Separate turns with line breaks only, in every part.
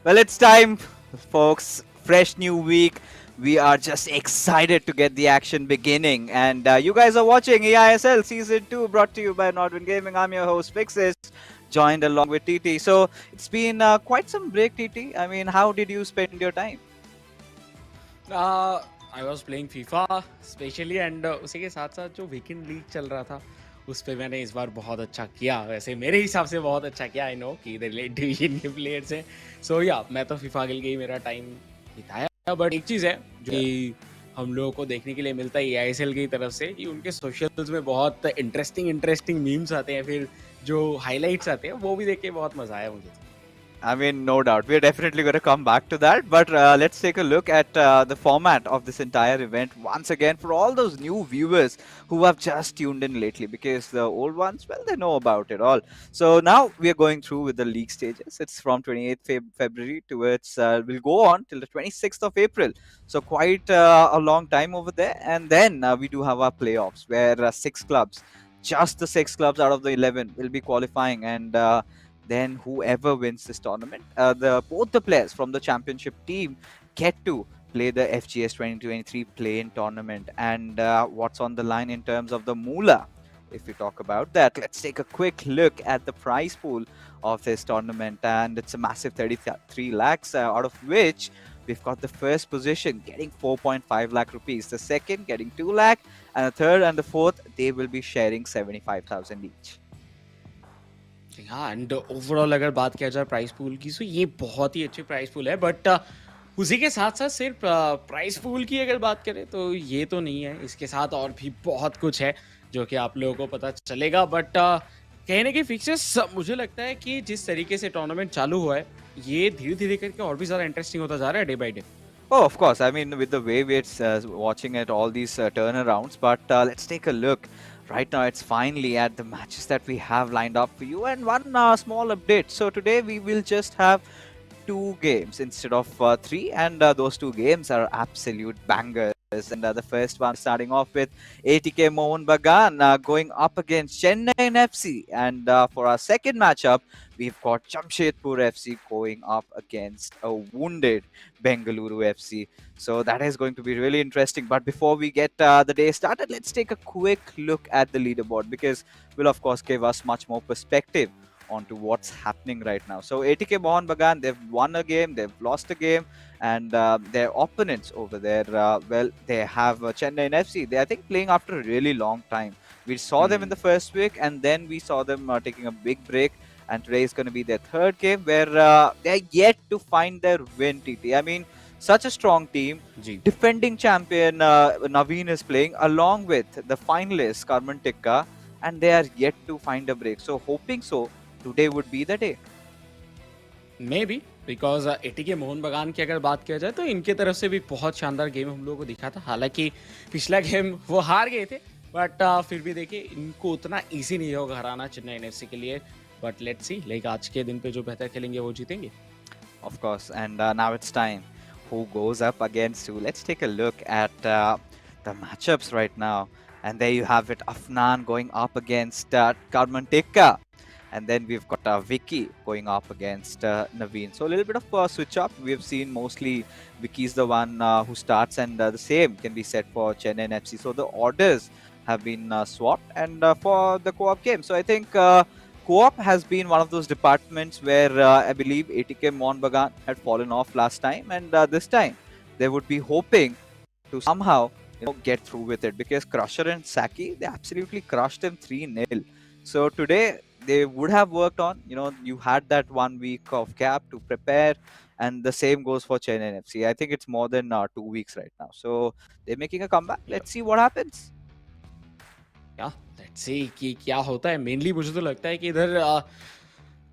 Well, it's time, folks. Fresh new week. We are just excited to get the action beginning. And you guys are watching eISL Season 2 brought to you by Nordwin Gaming. I'm your host, Fixes, joined along with TT. So it's been quite some break, TT. I mean, how did you spend your time?
I was playing FIFA specially and उसी के साथ साथ जो weekend league चल रहा था उस पर मैंने इस बार बहुत अच्छा किया। वैसे मेरे हिसाब से बहुत अच्छा किया। आई नो कि इधर लेट डिवीजन के प्लेयर्स हैं, सो या मैं तो फीफा खेल के ही मेरा टाइम बिताया। बट एक चीज़ है जो कि हम लोगों को देखने के लिए मिलता है आईएसएल की तरफ से कि उनके सोशल्स में बहुत इंटरेस्टिंग मीम्स आते हैं, फिर जो हाईलाइट्स आते हैं वो भी देख के बहुत मज़ा आया मुझे।
I mean, no doubt. We're definitely going to come back to that. But let's take a look at the format of this entire event once again for all those new viewers who have just tuned in lately, because the old ones, well, they know about it all. So now we are going through with the league stages. It's from 28th February towards, we'll go on till the 26th of April. So quite a long time over there. And then we do have our playoffs where six clubs, just the six clubs out of the 11 will be qualifying. And then whoever wins this tournament, both the players from the championship team get to play the FGS 2023 play-in tournament. And what's on the line in terms of the moolah? If we talk about that, let's take a quick look at the prize pool of this tournament, and it's a massive 33 lakhs, out of which we've got the first position getting 4.5 lakh rupees, the second getting 2 lakh, and the third and the fourth, they will be sharing 75,000 each.
हाँ, and overall अगर बात किया जाए price pool की, तो ये बहुत ही अच्छी प्राइस पूल है। बट उसी के साथ साथ सिर्फ प्राइस पूल की अगर बात करें तो ये तो नहीं है, इसके साथ और भी बहुत कुछ है जो कि आप लोगों को पता चलेगा। बट कहने के फिक्सेस, मुझे लगता है कि जिस तरीके से टूर्नामेंट चालू हुआ है ये धीरे धीरे करके और भी ज़्यादा इंटरेस्टिंग होता जा रहा है day by day.
Oh, of course. I mean, with the way we're watching at all these turnarounds, but let's take a look. Right now, it's finally at the matches that we have lined up for you, and one small update. So today we will just have two games instead of three, and those two games are absolute bangers. And the first one starting off with ATK Mohun Bagan going up against Chennaiyin FC, and for our second matchup, we've got Jamshedpur FC going up against a wounded Bengaluru FC. So that is going to be really interesting. But before we get the day started, let's take a quick look at the leaderboard, because will of course give us much more perspective onto what's happening right now. So ATK Mohun Bagan, they've won a game, they've lost a game, and their opponents over there, well, they have Chennaiyin FC. They, I think, playing after a really long time. We saw them in the first week, and then we saw them taking a big break. And today is going to be their third game, where they're yet to find their win, TT. I mean, such a strong team. Defending champion Naveen is playing along with the finalist Karman Tikka, and they are yet to find a break. So hoping so, today would be the day.
May be because ATK Mohun बगान की अगर बात किया जाए तो इनके तरफ से भी बहुत शानदार गेम हम लोगों को दिखा था। हालांकि पिछला गेम वो हार गए थे, बट फिर भी देखिए इनको उतना इजी नहीं होगा हराना चेन्नई एफसी के लिए। बट लेट्स सी, लाइक आज के दिन पे जो बेहतर खेलेंगे वो जीतेंगे।
Of course, and now it's time. Who goes up against who? Let's take a look at the matchups right now. And there you have it, Afnan going up against Karman Tikka. And then we've got Vicky going up against Naveen. So a little bit of a switch up. We've seen mostly Vicky's the one who starts, and the same can be said for Chennaiyin FC. So the orders have been swapped, and for the co-op game. So I think co-op has been one of those departments where I believe ATK Mohun Bagan had fallen off last time, and this time they would be hoping to somehow get through with it, because Crusher and Saki, they absolutely crushed them 3-0. So today they would have worked on, you had that 1 week of gap to prepare, and the same goes for Chennaiyin FC. I think it's more than 2 weeks right now. So they're making a comeback. Let's see what happens.
या let's see कि क्या होता है। Mainly मुझे तो लगता है कि इधर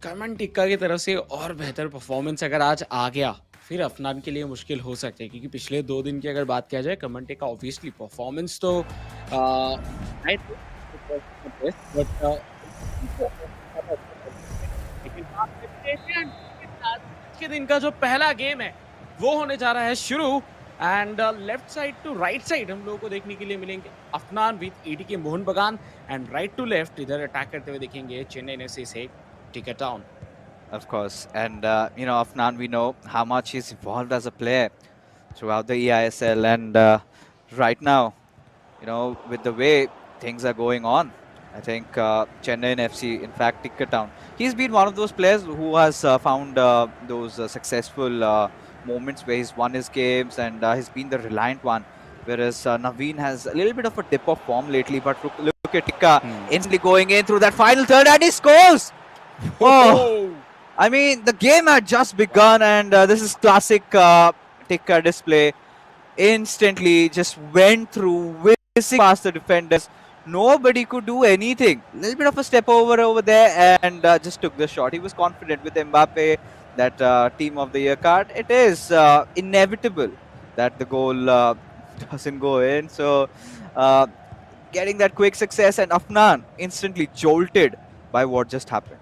करमन टिक्का की तरफ से और बेहतर परफॉर्मेंस अगर आज आ गया, फिर अफनान के लिए मुश्किल हो सकती है, क्योंकि पिछले 2 दिन की अगर बात किया जाए करमन टिक्का ऑब्वियसली परफॉर्मेंस तो आज के दिन का जो पहला गेम है वो होने जा रहा है शुरू। And left side to right side हम लोगों को देखने के लिए मिलेंगे अफनान विद एटीके मोहन बगान, एंड राइट टू लेफ्ट इधर अटैक करते हुए देखेंगे चेन्नई एफसी से ticket town.
Of course. And, Afnan, we know how much he's evolved as a player throughout the eISL. And right now, with the way things are going on, I think Chennaiyin FC, in fact, Tikka Town, he's been one of those players who has found those successful moments where he's won his games and he's been the reliant one. Whereas Naveen has a little bit of a dip of form lately, but look at Tikka instantly going in through that final third and he scores! Oh!
Oh,
I mean, the game had just begun, and this is classic Tikka display. Instantly just went through, whizzing past the defenders. Nobody could do anything. A little bit of a step over there, and just took the shot. He was confident with Mbappe, that Team of the Year card. It is inevitable that the goal doesn't go in. So, uh, getting that quick success, and Afnan instantly jolted by what just happened.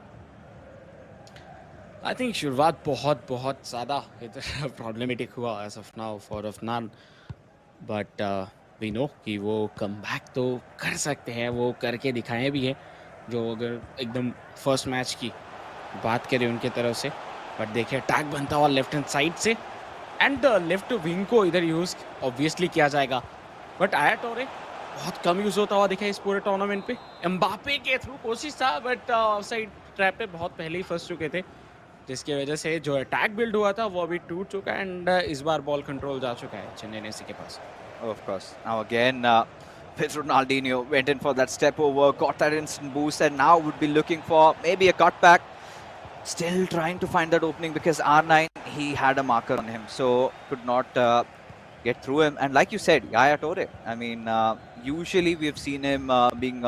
I think शुरुआत बहुत बहुत ज़्यादा problematic हुआ as of now for Afnan, but we know कि वो come back तो कर सकते हैं, वो करके दिखाए भी हैं। जो अगर एकदम फर्स्ट मैच की बात करें उनके तरफ से, बट देखिए अटैक बनता हुआ लेफ्ट हैंड साइड से, एंड लेफ्ट विंग को इधर यूज़ ऑब्वियसली किया जाएगा, बट आया टोरे बहुत कम यूज़ होता हुआ दिखा इस पूरे टूर्नामेंट पे। एम्बापे के थ्रू कोशिश था, बट साइड ट्रैप पे बहुत पहले ही फंस चुके थे, जिसकी वजह से जो अटैक बिल्ड हुआ था वो अभी टूट चुका है, एंड इस बार बॉल कंट्रोल जा चुका है चेन्नई एफसी के पास।
Of course. Now again, with Ronaldinho went in for that step over, got that instant boost, and now would be looking for maybe a cutback. Still trying to find that opening because R9, he had a marker on him, so could not get through him. And like you said, Yaya Toure. I mean, usually we've seen him being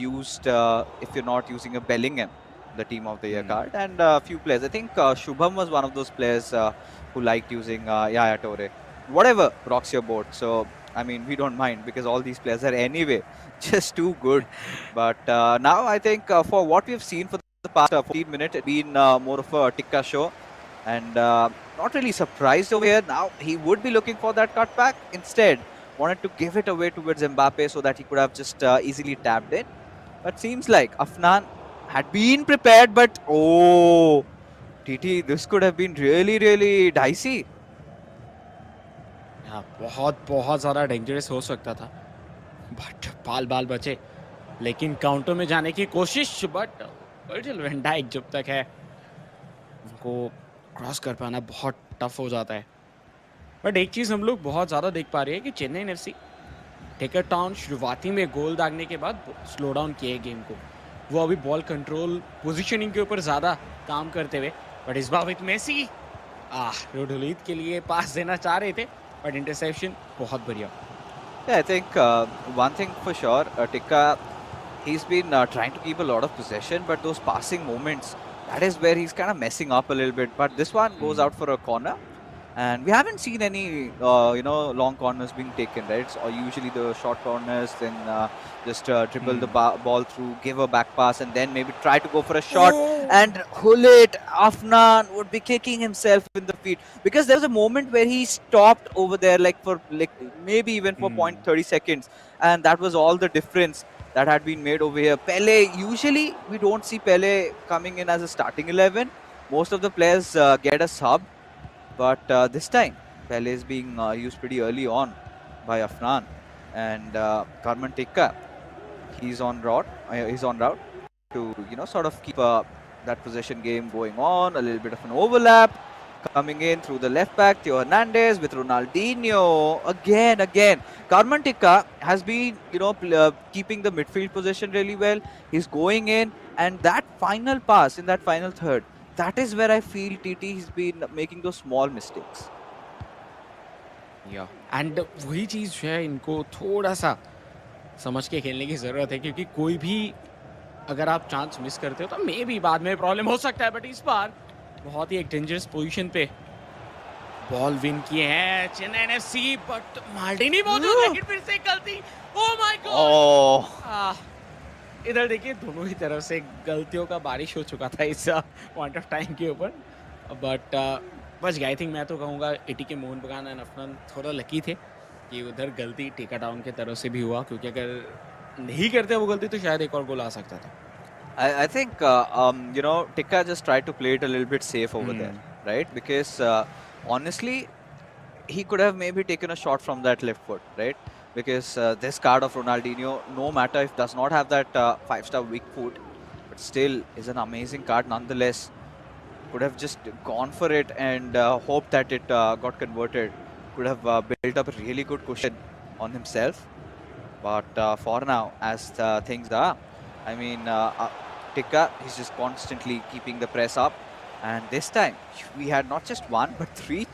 used if you're not using a Bellingham, the Team of the Year card, and a few players. I think Shubham was one of those players who liked using Yaya Toure. Whatever rocks your boat. So I mean, we don't mind because all these players are anyway just too good. But now I think for what we've seen for the past 14 minutes, it's been more of a Tikka show, and not really surprised over here. Now he would be looking for that cutback. Instead, wanted to give it away towards Mbappe so that he could have just easily tapped in. But seems like Afnan had been prepared, but oh, TT, this could have been really, really dicey.
हाँ, बहुत बहुत ज़्यादा dangerous हो सकता था, but बाल बाल बचे, लेकिन काउंटर में जाने की कोशिश, बट वर्जिल वैन डाइक जब तक है उनको क्रॉस कर पाना बहुत टफ हो जाता है। बट एक चीज़ हम लोग बहुत ज़्यादा देख पा रहे हैं कि चेन्नई एफसी टिकट टाउन शुरुआती में गोल दागने के बाद स्लो डाउन किए गेम को, वो अभी बॉल कंट्रोल पोजीशनिंग के ऊपर ज़्यादा काम करते हुए, बट इस बार विद मेसी रोडोलित के लिए पास देना चाह रहे थे, बट इंटरसेप्शन बहुत बढ़िया।
Yeah, I think one thing for sure, Tikka, he's been trying to keep a lot of possession, but those passing moments, that is where he's kind of messing up a little bit. But this one goes out for a corner, and we haven't seen any, long corners being taken, right? It's usually the short corners, then just dribble the ball through, give a back pass, and then maybe try to go for a shot. And Hulit Afnan would be kicking himself in the feet because there was a moment where he stopped over there, for maybe even for 0.30 seconds, and that was all the difference that had been made over here. Pele, usually we don't see Pele coming in as a starting 11. Most of the players get a sub, but this time Pele is being used pretty early on by Afnan, and Karman Tikka, he's on route. He's on route to sort of keep that possession game going on. A little bit of an overlap coming in through the left back, Theo Hernandez with Ronaldinho again. Karman Tikka has been keeping the midfield position really well. He's going in, and that final pass in that final third, that is where I feel TT has been making those small mistakes.
या and वही चीज़ जो है इनको थोड़ा सा समझ के खेलने की ज़रूरत है, क्योंकि कोई भी अगर आप चांस मिस करते हो तो मे भी बाद में प्रॉब्लम हो सकता है, बट इस बार बहुत ही एक डेंजरस पोजीशन पे बॉल विन किए हैं चेन्नई एफसी, बट मार्टिनी मौजूद, लेकिन फिर से गलती। Oh my God! इधर देखिए दोनों ही तरफ से गलतियों का बारिश हो चुका था इस पॉइंट ऑफ टाइम के ऊपर, बट बच गए। आई थिंक मैं तो कहूँगा एटीके मोहन बगान एंड अफनान थोड़ा लकी थे कि उधर गलती टिका टाउन की तरफ से भी हुआ, क्योंकि अगर नहीं करते वो गलती तो शायद एक और गोल आ सकता था।
I think Tikka just tried to play it a little bit safe over there,
Hmm.
right? Because honestly, he could have maybe taken a shot from that left foot, right? Because this card of Ronaldinho, no matter if does not have that five-star weak foot, but still is an amazing card nonetheless. Could have just gone for it and hoped that it got converted. Could have built up a really good cushion on himself. But for now, as things are, I mean, Tikka, he's just constantly keeping the press up. And this time, we had not just one, but three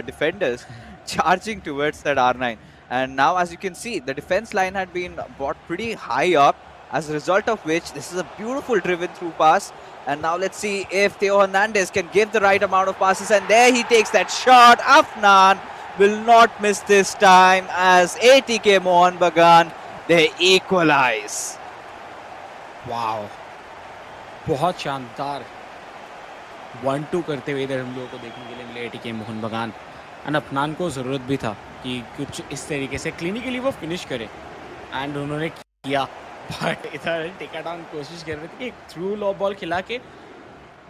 defenders charging towards that R9. And now, as you can see, the defense line had been brought pretty high up, as a result of which, this is a beautiful driven through pass. And now let's see if Theo Hernandez can give the right amount of passes. And there he takes that shot. Afnan will not miss this time as ATK Mohun Bagan, they equalize.
Wow, बहुत शानदार 1-2 करते हुए इधर हम लोगों को देखने के लिए मिले एटीके मोहन बगान। एंड अफनान को ज़रूरत भी था कि कुछ इस तरीके से क्लिनिकली वो फिनिश करे, एंड उन्होंने किया। बट इधर टेक डाउन कोशिश कर रहे थे कि एक थ्रू लॉ बॉल खिला के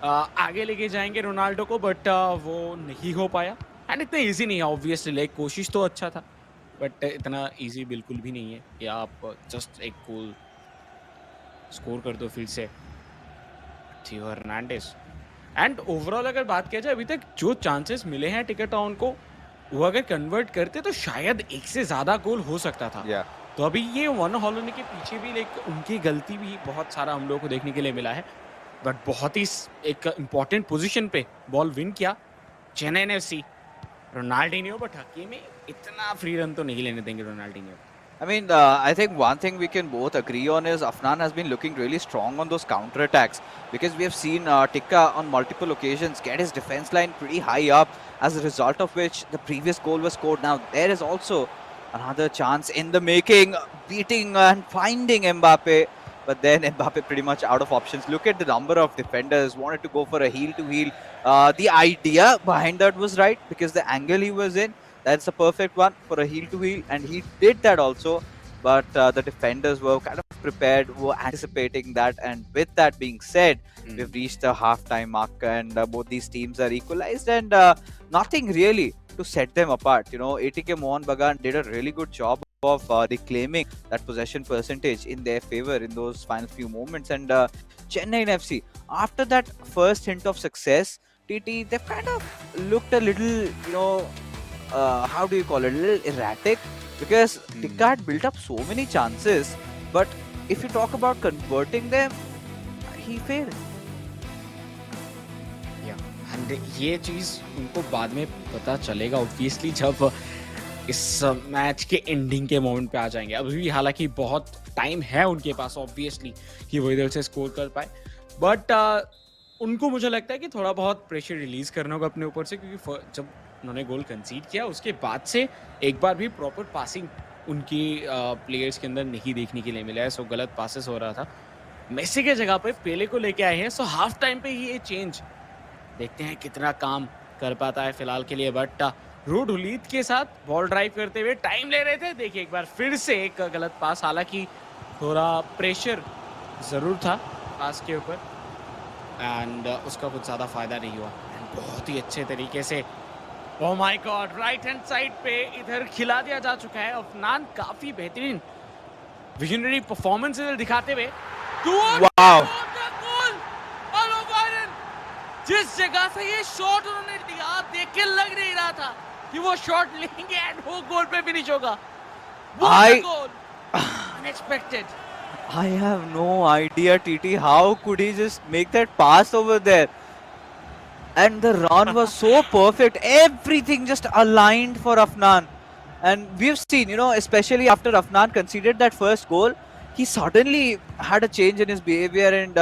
आगे लेके जाएंगे रोनाल्डो को, बट वो नहीं हो पाया। एंड इतना इजी नहीं है ऑब्वियसली, लाइक कोशिश तो अच्छा था, बट इतना इजी बिल्कुल भी नहीं है कि आप जस्ट एक गोल स्कोर कर दो फिर से। थियो हर्नांडेस। एंड ओवरऑल अगर बात किया जाए अभी तक जो चांसेस मिले हैं टिकट टाउन को, वो अगर कन्वर्ट करते तो शायद एक से ज़्यादा गोल हो सकता था।
Yeah.
तो अभी ये वन हॉल होने के पीछे भी लाइक उनकी गलती भी बहुत सारा हम लोगों को देखने के लिए मिला है, बट बहुत ही एक इम्पॉर्टेंट पोजीशन पे बॉल विन किया Chennai FC. Ronaldinho, but Hakimi इतना फ्री रन तो नहीं लेने देंगे Ronaldinho.
I mean, I think one thing we can both agree on is Afnan has been looking really strong on those counter attacks, because we have seen Tikka on multiple occasions get his defense line pretty high up, as a result of which the previous goal was scored. Now, there is also another chance in the making, beating and finding Mbappe, but then Mbappe pretty much out of options. Look at the number of defenders, wanted to go for a heel to heel. The idea behind that was right, because the angle he was in, that's a perfect one for a heel to heel, and he did that also. But the defenders were kind of prepared, were anticipating that. And with that being said, we've reached the halftime mark, and both these teams are equalized, and nothing really to set them apart. ATK Mohun Bagan did a really good job of reclaiming that possession percentage in their favor in those final few moments. And Chennaiyin FC, after that first hint of success, TT, they've kind of looked a little, how do you call it, a little erratic, because Tikka had built up so many chances, but if you talk about converting them, he failed.
And ये चीज़ उनको बाद में पता चलेगा obviously, जब इस match के ending के मोमेंट पे आ जाएंगे। अभी भी हालांकि बहुत टाइम है उनके पास ऑब्वियसली कि वो इधर से स्कोर कर पाए, बट उनको मुझे लगता है कि थोड़ा बहुत प्रेशर रिलीज करना होगा अपने ऊपर से, क्योंकि जब उन्होंने गोल कंसीड किया उसके बाद से एक बार भी प्रॉपर पासिंग उनकी प्लेयर्स के अंदर नहीं देखने के लिए मिला है। सो गलत पासेस हो रहा था। मेसी के जगह पे पेले को लेके आए हैं, सो हाफ टाइम पे ही ये चेंज देखते हैं कितना काम कर पाता है फिलहाल के लिए। बट रूड हुलीत के साथ बॉल ड्राइव करते हुए टाइम ले रहे थे, देखिए एक बार फिर से एक गलत पास, हालांकि थोड़ा प्रेशर ज़रूर था पास के ऊपर, एंड उसका कुछ ज़्यादा फायदा नहीं हुआ। एंड बहुत ही अच्छे तरीके से, oh my God, right hand side पे इधर खिला दिया जा चुका है। अफनान काफ़ी बेहतरीन विजनरी परफॉर्मेंस इधर दिखाते हुए,
Wow.
जिस जगह से ये शॉट उन्होंने लिया देख के लग नहीं रहा था कि वो शॉट लेंगे एंड वो गोल पे फिनिश होगा। Unexpected.
I have no idea, TT. How could he just make that pass over there? And the run was so perfect. Everything just aligned for Afnan. And we've seen, especially after Afnan conceded that first goal, he suddenly had a change in his behavior, and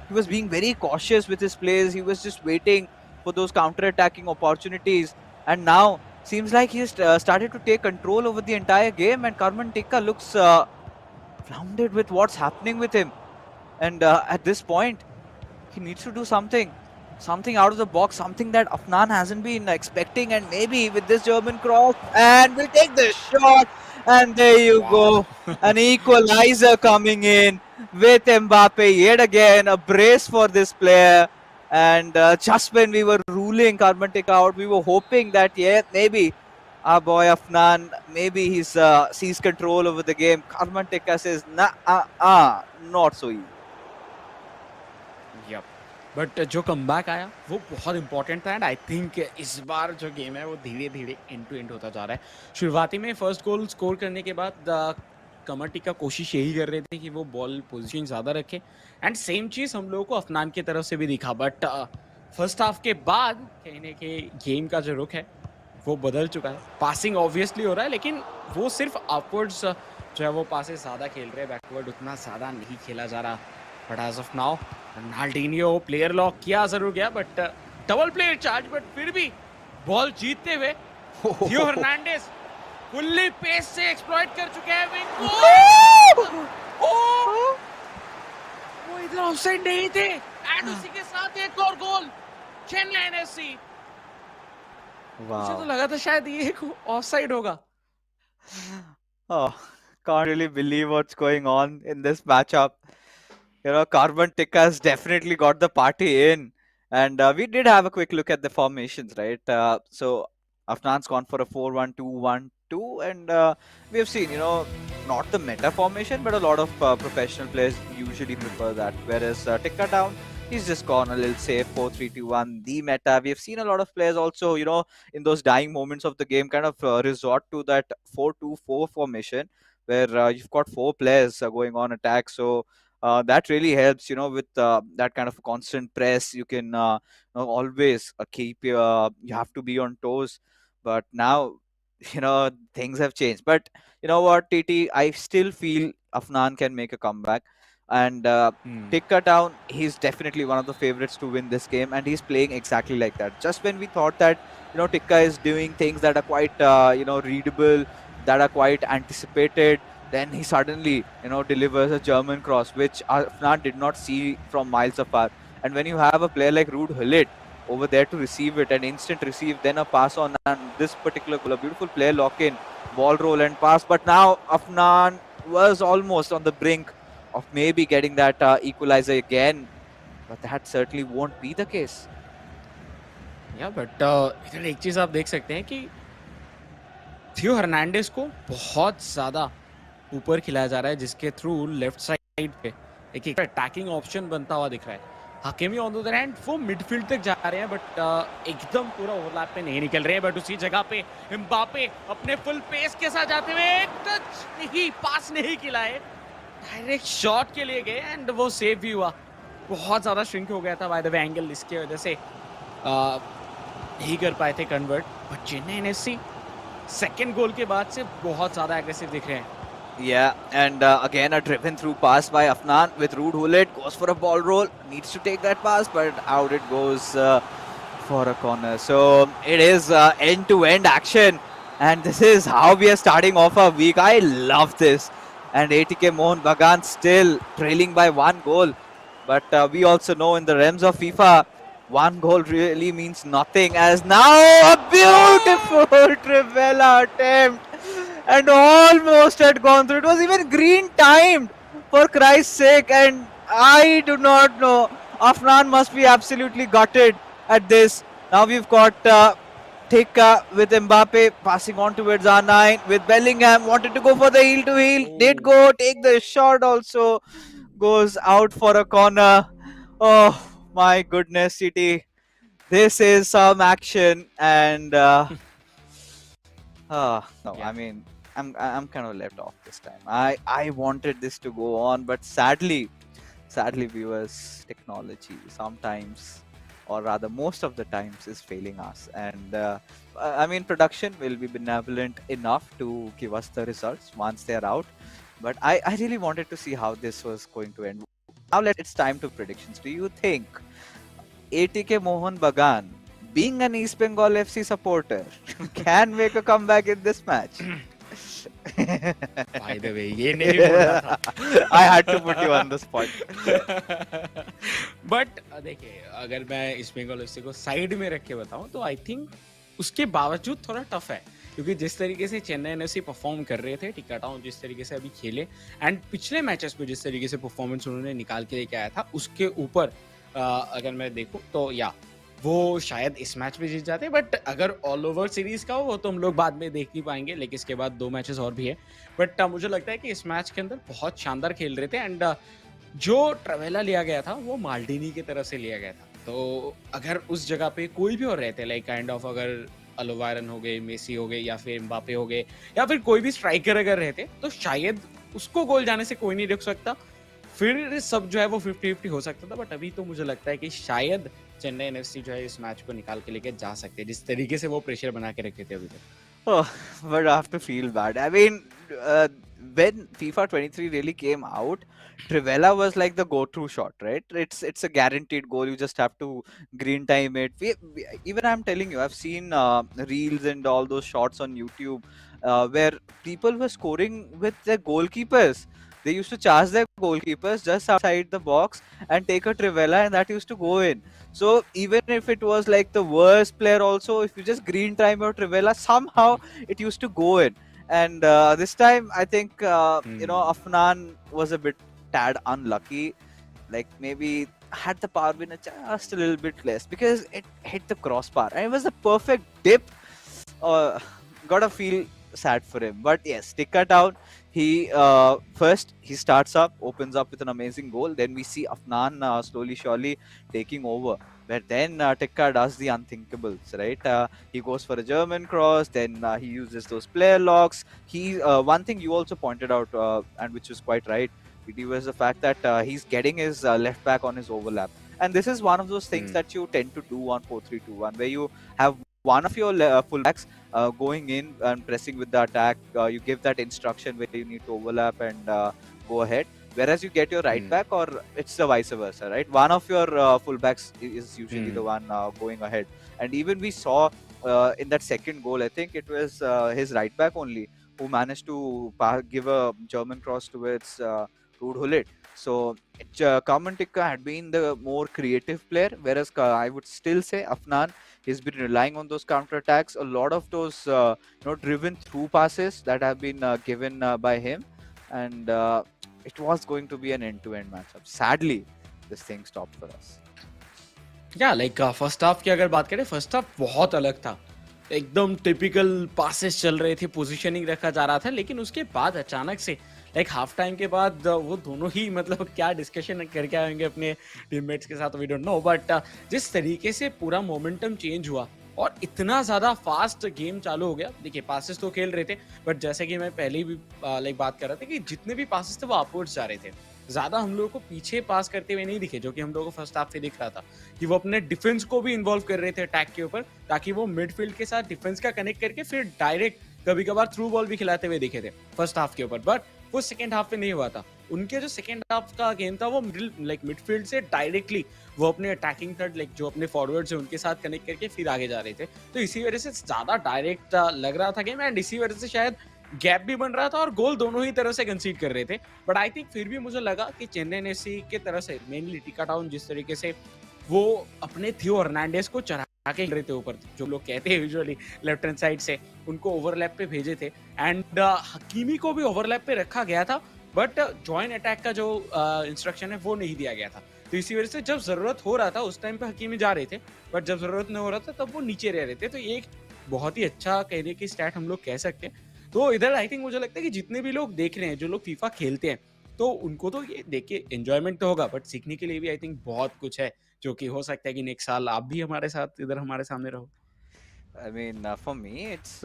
he was being very cautious with his plays. He was just waiting for those counter-attacking opportunities. And now, seems like he's started to take control over the entire game, and Karman Tikka looks flounded with what's happening with him. And at this point, he needs to do something out of the box, something that Afnan hasn't been expecting. And maybe with this German cross, and we'll take the shot, and there you go, an equalizer coming in. with Mbappe yet again. A brace for this player. And just when we were ruling Karmantik out, we were hoping that, yeah, maybe our boy Afnan, maybe he's sees control over the game. Karmantik says, nah, not so easy.
Yup but जो comeback आया वो बहुत important था and I think इस बार जो game है वो धीरे धीरे एंड टू एंड होता जा रहा है शुरुआती में फर्स्ट गोल स्कोर करने के बाद कमटी का कोशिश यही कर रहे थे कि वो बॉल पोजीशन ज़्यादा रखे एंड सेम चीज़ हम लोगों को अफनान की तरफ से भी दिखा बट फर्स्ट हाफ के बाद कहीं ना कहीं गेम का जो रुख है वो बदल चुका है पासिंग ऑब्वियसली हो रहा है लेकिन वो सिर्फ अपवर्ड्स जो है वो पासे ज़्यादा खेल रहे हैं बैकवर्ड उतना ज़्यादा नहीं खेला जा रहा but as of now Ronaldinho player lock किया जरूर गया but double player charge but फिर भी बॉल जीतते हुए थियो हर्नांडेज फुल्ली पेस से एक्सप्लॉइट कर चुके हैं विंग को वो इधर ऑफसाइड नहीं थे एंड उसी के साथ एक और गोल चेन्नई एफसी मुझे तो लगा था शायद ये ऑफसाइड होगा
Oh, can't really believe what's going on in this matchup. You know, Carbon Tikka has definitely got the party in. And we did have a quick look at the formations, right? So Afnan's gone for a 4-1-2-1-2. And we have seen, you know, not the meta formation, but a lot of professional players usually prefer that. Whereas Tikka down, he's just gone a little safe 4-3-2-1, the meta. We have seen a lot of players also, you know, in those dying moments of the game, kind of resort to that 4-2-4 formation where you've got four players going on attack. So that really helps, you know, with that kind of constant press. You can you know, always keep you have to be on toes. But now, you know, things have changed. But you know what, TT, I still feel Afnan can make a comeback. And Tikka down, he's definitely one of the favorites to win this game, and he's playing exactly like that. Just when we thought that, you know, Tikka is doing things that are quite, you know, readable, that are quite anticipated, then he suddenly, you know, delivers a German cross, which Afnan did not see from miles apart. And when you have a player like Ruud Gullit over there to receive it, an instant receive, then a pass on, and this particular goal, a beautiful player lock in, ball roll and pass. But now Afnan was almost on the brink of maybe getting that equalizer again, but that certainly won't be the case.
या but इधर एक चीज आप देख सकते हैं कि थियो हर्नांडेज को बहुत ज्यादा ऊपर खिलाया जा रहा है जिसके थ्रू लेफ्ट साइड पे एक अटैकिंग ऑप्शन बनता हुआ दिख रहा है Hakimi on the other hand वो मिडफील्ड तक जा रहे हैं बट एकदम पूरा ओवरलैप पे नहीं निकल रहे हैं बट उसी जगह पे एम्बापे अपने फुल पेस के साथ जाते हुए एक टच नहीं पास नहीं खिलाए डायरेक्ट शॉट के लिए गए एंड वो सेव भी हुआ बहुत ज्यादा श्रिंक हो गया था बाय द वे एंगल इसके वजह से नहीं कर पाए थे convert but Chennai FC second goal के बाद से बहुत ज्यादा एग्रेसिव दिख रहे हैं
Yeah, and again a driven through pass by Afnan with Ruud Gullit, goes for a ball roll, needs to take that pass, but out it goes for a corner. So it is end-to-end action, and this is how we are starting off our week. I love this. And ATK Mohun Bagan still trailing by one goal, but we also know in the realms of FIFA, one goal really means nothing, as now a beautiful Trivela attempt and almost had gone through. It was even green timed, for Christ's sake, and I do not know. Afnan must be absolutely gutted at this. Now we've got Tikka with Mbappe passing on towards R9 with Bellingham, wanted to go for the heel to heel, did go, take the shot also, goes out for a corner. Oh my goodness, City. This is some action, and no,
Yeah.
I mean, I'm kind of left off this time. I wanted this to go on, but sadly, viewers, technology sometimes, or rather most of the times, is failing us. And I mean, production will be benevolent enough to give us the results once they're out. But I really wanted to see how this was going to end. Now it's time to predictions. Do you think ATK Mohun Bagan, being an East Bengal FC supporter, can make a comeback in this match?
By the way, ये नहीं बोलना था.
I had to put you on the spot.
But देखिए अगर मैं इस Bengal FC को side में रख के बताऊं तो आई थिंक उसके बावजूद थोड़ा टफ है क्योंकि जिस तरीके से चेन्नई एनएफसी परफॉर्म कर रहे थे, टिक्का टाउन जिस तरीके से अभी खेले एंड पिछले मैचेस में जिस तरीके से परफॉर्मेंस उन्होंने निकाल के लेके आया था, उसके ऊपर अगर मैं देखूँ तो या वो शायद इस मैच में जीत जाते, बट अगर ऑल ओवर सीरीज का हो वो तो हम लोग बाद में देख नहीं पाएंगे, लेकिन इसके बाद 2 मैचेस और भी है। बट मुझे लगता है कि इस मैच के अंदर बहुत शानदार खेल रहे थे एंड जो ट्रेवेला लिया गया था वो माल्डिनी की तरफ से लिया गया था। तो अगर उस जगह पे कोई भी और रहते लाइक काइंड ऑफ अगर अलोवायरन हो गए, मेसी हो गए या फिर एम्बापे हो गए या फिर कोई भी स्ट्राइकर अगर रहते तो शायद उसको गोल जाने से कोई नहीं रोक सकता। फिर सब जो है वो 50-50 हो सकता था, बट अभी तो मुझे लगता है कि शायद चेन्नई एनएफसी जो है इस मैच को निकाल के लेके जा सकते हैं, जिस तरीके से वो प्रेशर बना के रखे थे अभी तक।
Oh, but I have to feel bad. I mean, when FIFA 23 really came out, Trivela was like the go-to shot, right? It's a guaranteed goal. You just have to green time it. Even I'm telling you, I've seen reels and all those shots on YouTube where people were scoring with their goalkeepers. They used to charge their goalkeepers just outside the box and take a Trivela, and that used to go in. So even if it was like the worst player, also if you just green time your Trivela, somehow it used to go in. And this time, I think
Hmm.
Afnan was a bit tad unlucky. Like maybe had the power been just a little bit less because it hit the crossbar and it was a perfect dip. uh, Gotta feel sad for him. But yes, Tikka Town, he first he starts up, opens up with an amazing goal. Then we see Afnan slowly, surely taking over. But then Tikka does the unthinkables, right? He goes for a German cross. Then he uses those player locks. He one thing you also pointed out, and which was quite right, PD, was the fact that he's getting his left back on his overlap. And this is one of those things
Hmm.
that you tend to do on 4-3-2-1, where you have one of your fullbacks going in and pressing with the attack. You give that instruction where you need to overlap and go ahead. Whereas you get your right
Hmm.
back, or it's the vice versa, right? One of your fullbacks is usually the
Hmm.
one going ahead. And even we saw in that second goal, I think it was his right back only who managed to give a German cross towards Ruud Gullit. So Kamantika had been the more creative player, whereas I would still say Afnan, he's been relying on those counter attacks. A lot of those driven through passes that have been given by him, and it was going to be an end-to-end matchup. Sadly, this thing stopped for us.
या like first half की अगर बात करें, first half बहुत अलग था। एकदम typical passes चल रहे थे, पोजीशनिंग रखा जा रहा था, लेकिन उसके बाद अचानक से लाइक हाफ टाइम के बाद वो दोनों ही मतलब क्या डिस्कशन करके आएंगे अपने टीममेट्स के साथ वी डोंट नो, बट जिस तरीके से पूरा मोमेंटम चेंज हुआ और इतना ज़्यादा फास्ट गेम चालू हो गया। देखिए पासेस तो खेल रहे थे, बट जैसे कि मैं पहले ही भी लाइक बात कर रहा था कि जितने भी पासेस थे वो अपवर्ड्स जा रहे थे। ज़्यादा हम लोगों को पीछे पास करते हुए नहीं दिखे, जो कि हम लोगों को फर्स्ट हाफ से दिख रहा था कि वो अपने डिफेंस को भी इन्वॉल्व कर रहे थे अटैक के ऊपर, ताकि वो मिडफील्ड के साथ डिफेंस का कनेक्ट करके फिर डायरेक्ट कभी कभार थ्रू बॉल भी खिलाते हुए दिखे थे फर्स्ट हाफ के ऊपर। बट वो सेकेंड हाफ में नहीं हुआ था। उनके जो सेकेंड हाफ का गेम था वो मिडिल लाइक मिडफील्ड से डायरेक्टली वो अपने अटैकिंग थर्ड लाइक जो अपने फॉरवर्ड्स हैं उनके साथ कनेक्ट करके फिर आगे जा रहे थे। तो इसी वजह से ज्यादा डायरेक्ट लग रहा था गेम एंड इसी वजह से शायद गैप भी बन रहा था और गोल दोनों ही तरह से कंसीड कर रहे थे। बट आई थिंक फिर भी मुझे लगा कि चेन्नई एफसी की तरफ से मेनली टिका टाउन जिस तरीके से वो अपने थियो हर्नांडेज को चढ़ा के रहे थे ऊपर, जो लोग कहते हैं यूजुअली लेफ्ट हैंड साइड से, उनको ओवरलैप पे भेजे थे एंड हकीमी को भी ओवरलैप पे रखा गया था, बट जॉइन अटैक का जो इंस्ट्रक्शन है वो नहीं दिया गया था। तो इसी वजह से जब जरूरत हो रहा था उस टाइम पे हकीमी जा रहे थे, बट जब जरूरत नहीं हो रहा था तब वो नीचे रह रहे थे। तो ये एक बहुत ही अच्छा कहने की स्टैट हम लोग कह सकते हैं। तो इधर आई थिंक मुझे लगता है कि जितने भी लोग देख रहे हैं, जो लोग फीफा खेलते हैं, तो उनको तो ये देख के एंजॉयमेंट तो होगा, बट सीखने के लिए भी आई थिंक बहुत कुछ है, जो कि हो सकता है कि नेक्स्ट साल आप भी हमारे साथ इधर हमारे सामने रहो।
I mean, for me, it's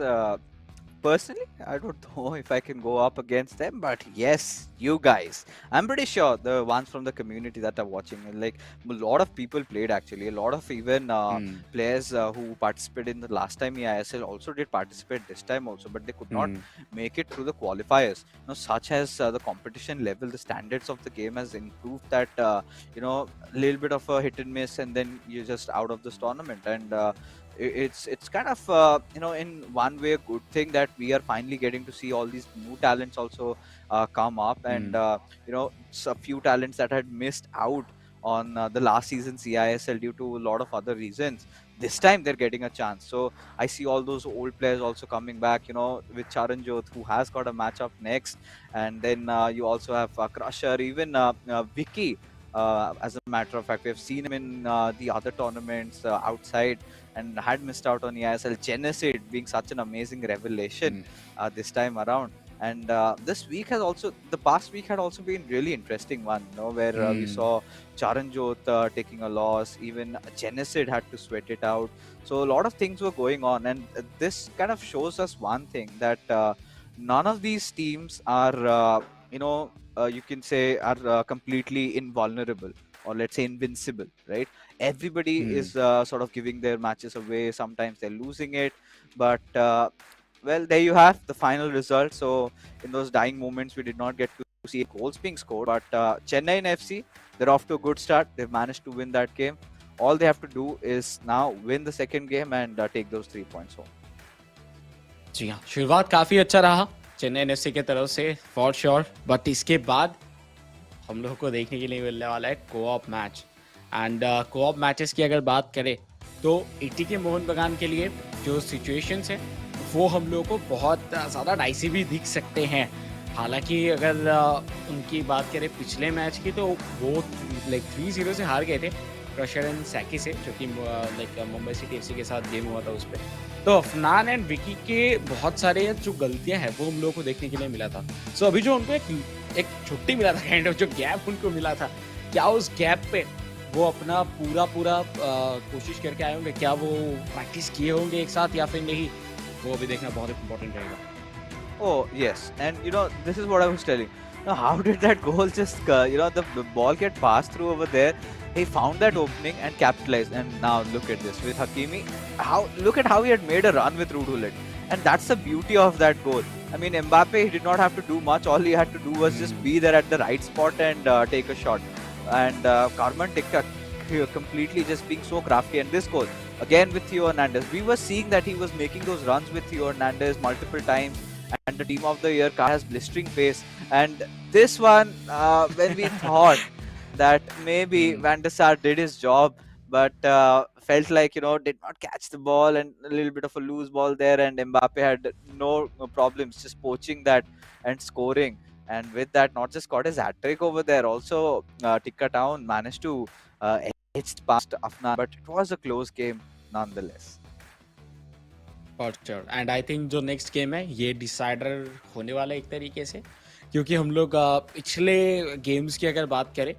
personally, I don't know if I can go up against them, but yes, you guys. I'm pretty sure the ones from the community that are watching, like a lot of people played actually. A lot of even
Hmm.
players who participated in the last time eISL also did participate this time also, but they could not
Hmm.
make it through the qualifiers. Such as the competition level, the standards of the game has improved that a little bit of a hit and miss, and then you're just out of this tournament. And it's kind of in one way a good thing that we are finally getting to see all these new talents also come up, and
Hmm.
a few talents that had missed out on the last season's CISL due to a lot of other reasons. this time they're getting a chance. So I see all those old players also coming back, with Charanjot, who has got a match up next. And then you also have Crusher, even Vicky. As a matter of fact, we have seen him in the other tournaments outside and had missed out on eISL. Genesis being such an amazing revelation this time around. And the past week had also been really interesting one, where we saw Charanjot taking a loss, even Genesis had to sweat it out. So a lot of things were going on, and this kind of shows us one thing, that none of these teams are, you can say, are completely invulnerable, or let's say invincible, right? Everybody is sort of giving their matches away. Sometimes they're losing it, but well, there you have the final result. So in those dying moments, we did not get to see goals being scored, but Chennaiyin FC, they're off to a good start. They've managed to win that game. All they have to do is now win the second game and take those 3 points home.
जी हाँ, शुरुआत काफी अच्छा रहा Chennai FC की तरफ से for sure, but इसके बाद हम लोगों को देखने के लिए मिलने वाला है co-op match. And co-op matches की अगर बात करें तो एटीके मोहन बगान के लिए जो सिचुएशंस हैं वो हम लोगों को बहुत ज़्यादा डाइसी भी दिख सकते हैं। हालांकि अगर उनकी बात करें पिछले मैच की, तो वो लाइक 3-0 से हार गए थे क्रशर एंड सैकी से, जो कि लाइक मुंबई सिटी एफसी के साथ गेम हुआ था उस पर। तो अफनान एंड विकी के बहुत सारे जो गलतियां हैं वो हम लोगों को देखने के लिए मिला था। सो अभी जो उनको एक छुट्टी मिला था, काइंड ऑफ जो गैप उनको मिला था, क्या उस गैप पे वो अपना पूरा कोशिश करके आए होंगे? क्या वो प्रैक्टिस किए होंगे एक साथ या फिर नहीं, वो अभी देखना बहुत इम्पोर्टेंट रहेगा।
Oh, yes. And this is what I was telling. Now, how did that goal just, the ball get passed through over there? He found that opening and capitalized. And now look at this with Hakimi. Look at how he had made a run with Rudhulit. And that's the beauty of that goal. I mean, Mbappe, he did not have to do much. All he had to do was just be there at the right spot and take a shot. And Carmen Tikka completely just being so crafty. And this goal, again with Theo Hernandez. We were seeing that he was making those runs with Theo Hernandez multiple times. And the team of the year card has blistering pace. And this one, when we thought that maybe Van der Sar did his job, but felt like, did not catch the ball, and a little bit of a loose ball there, and Mbappe had no problems just poaching that and scoring. And with that, not just got his hat-trick over there, also Tikka Town managed to edge past Afnan, but it was a close game nonetheless.
For sure. And I think जो next game है ये decider होने वाला है एक तरीके से, क्योंकि हम लोग पिछले गेम्स की अगर बात करें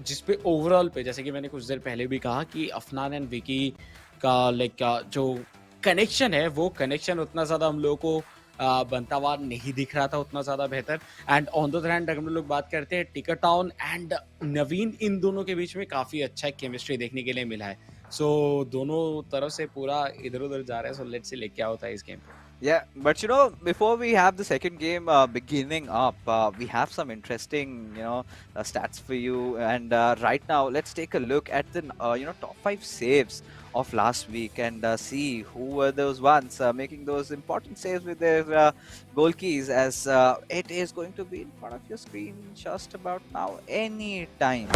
जिस पे ओवरऑल पे, जैसे कि मैंने कुछ देर पहले भी कहा कि अफनान एंड विकी का लाइक जो कनेक्शन है वो कनेक्शन उतना ज़्यादा हम लोगों को बनता हुआ नहीं दिख रहा था, उतना ज़्यादा बेहतर। And on the other hand अगर हम लोग बात करते हैं टिका टाउन एंड नवीन, इन दोनों के बीच में काफ़ी अच्छा केमिस्ट्री देखने के लिए मिला है। सो दोनों तरफ से पूरा इधर उधर जा रहा है। सो लेट्स सी क्या होता है इस गेम पे।
Yeah, but before we have the second game beginning up, we have some interesting, stats for you. And right now, let's take a look at the, top 5 saves of last week and see who were those ones making those important saves with their goal keys, as it is going to be in front of your screen just about now, any time.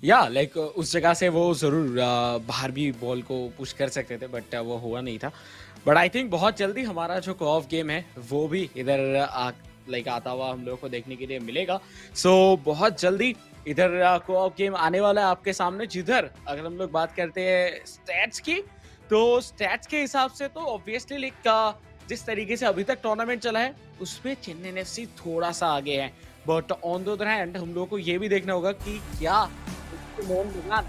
या like उस जगह से वो जरूर बाहर भी ball को push कर सकते थे, बट वो हुआ नहीं था। बट आई थिंक बहुत जल्दी हमारा जो को-ऑफ गेम है वो भी इधर आता हुआ हम लोगों को देखने के लिए मिलेगा। सो बहुत जल्दी इधर को-ऑफ गेम आने वाला है आपके सामने, जिधर अगर हम लोग बात करते हैं स्टैट्स की, तो स्टैट्स के हिसाब से तो ऑब्वियसली जिस तरीके से अभी तक टूर्नामेंट चला है उसमें चेन्नई एफसी थोड़ा सा आगे है। But on the other hand हम लोगों को ये भी देखना होगा कि क्या मोहन बगान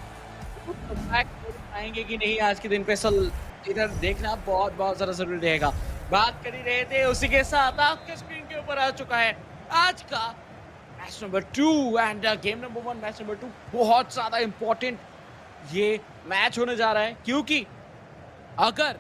कमबैक कर पाएंगे कि नहीं आज के दिन पे। सल इधर देखना बहुत बहुत ज्यादा जरूरी रहेगा। बात कर ही रहे थे उसी के साथ आपके स्क्रीन के ऊपर आ चुका है आज का match number 2 end game number 1 match number 2 बहुत ज्यादा इंपॉर्टेंट ये मैच होने जा रहा है, क्योंकि अगर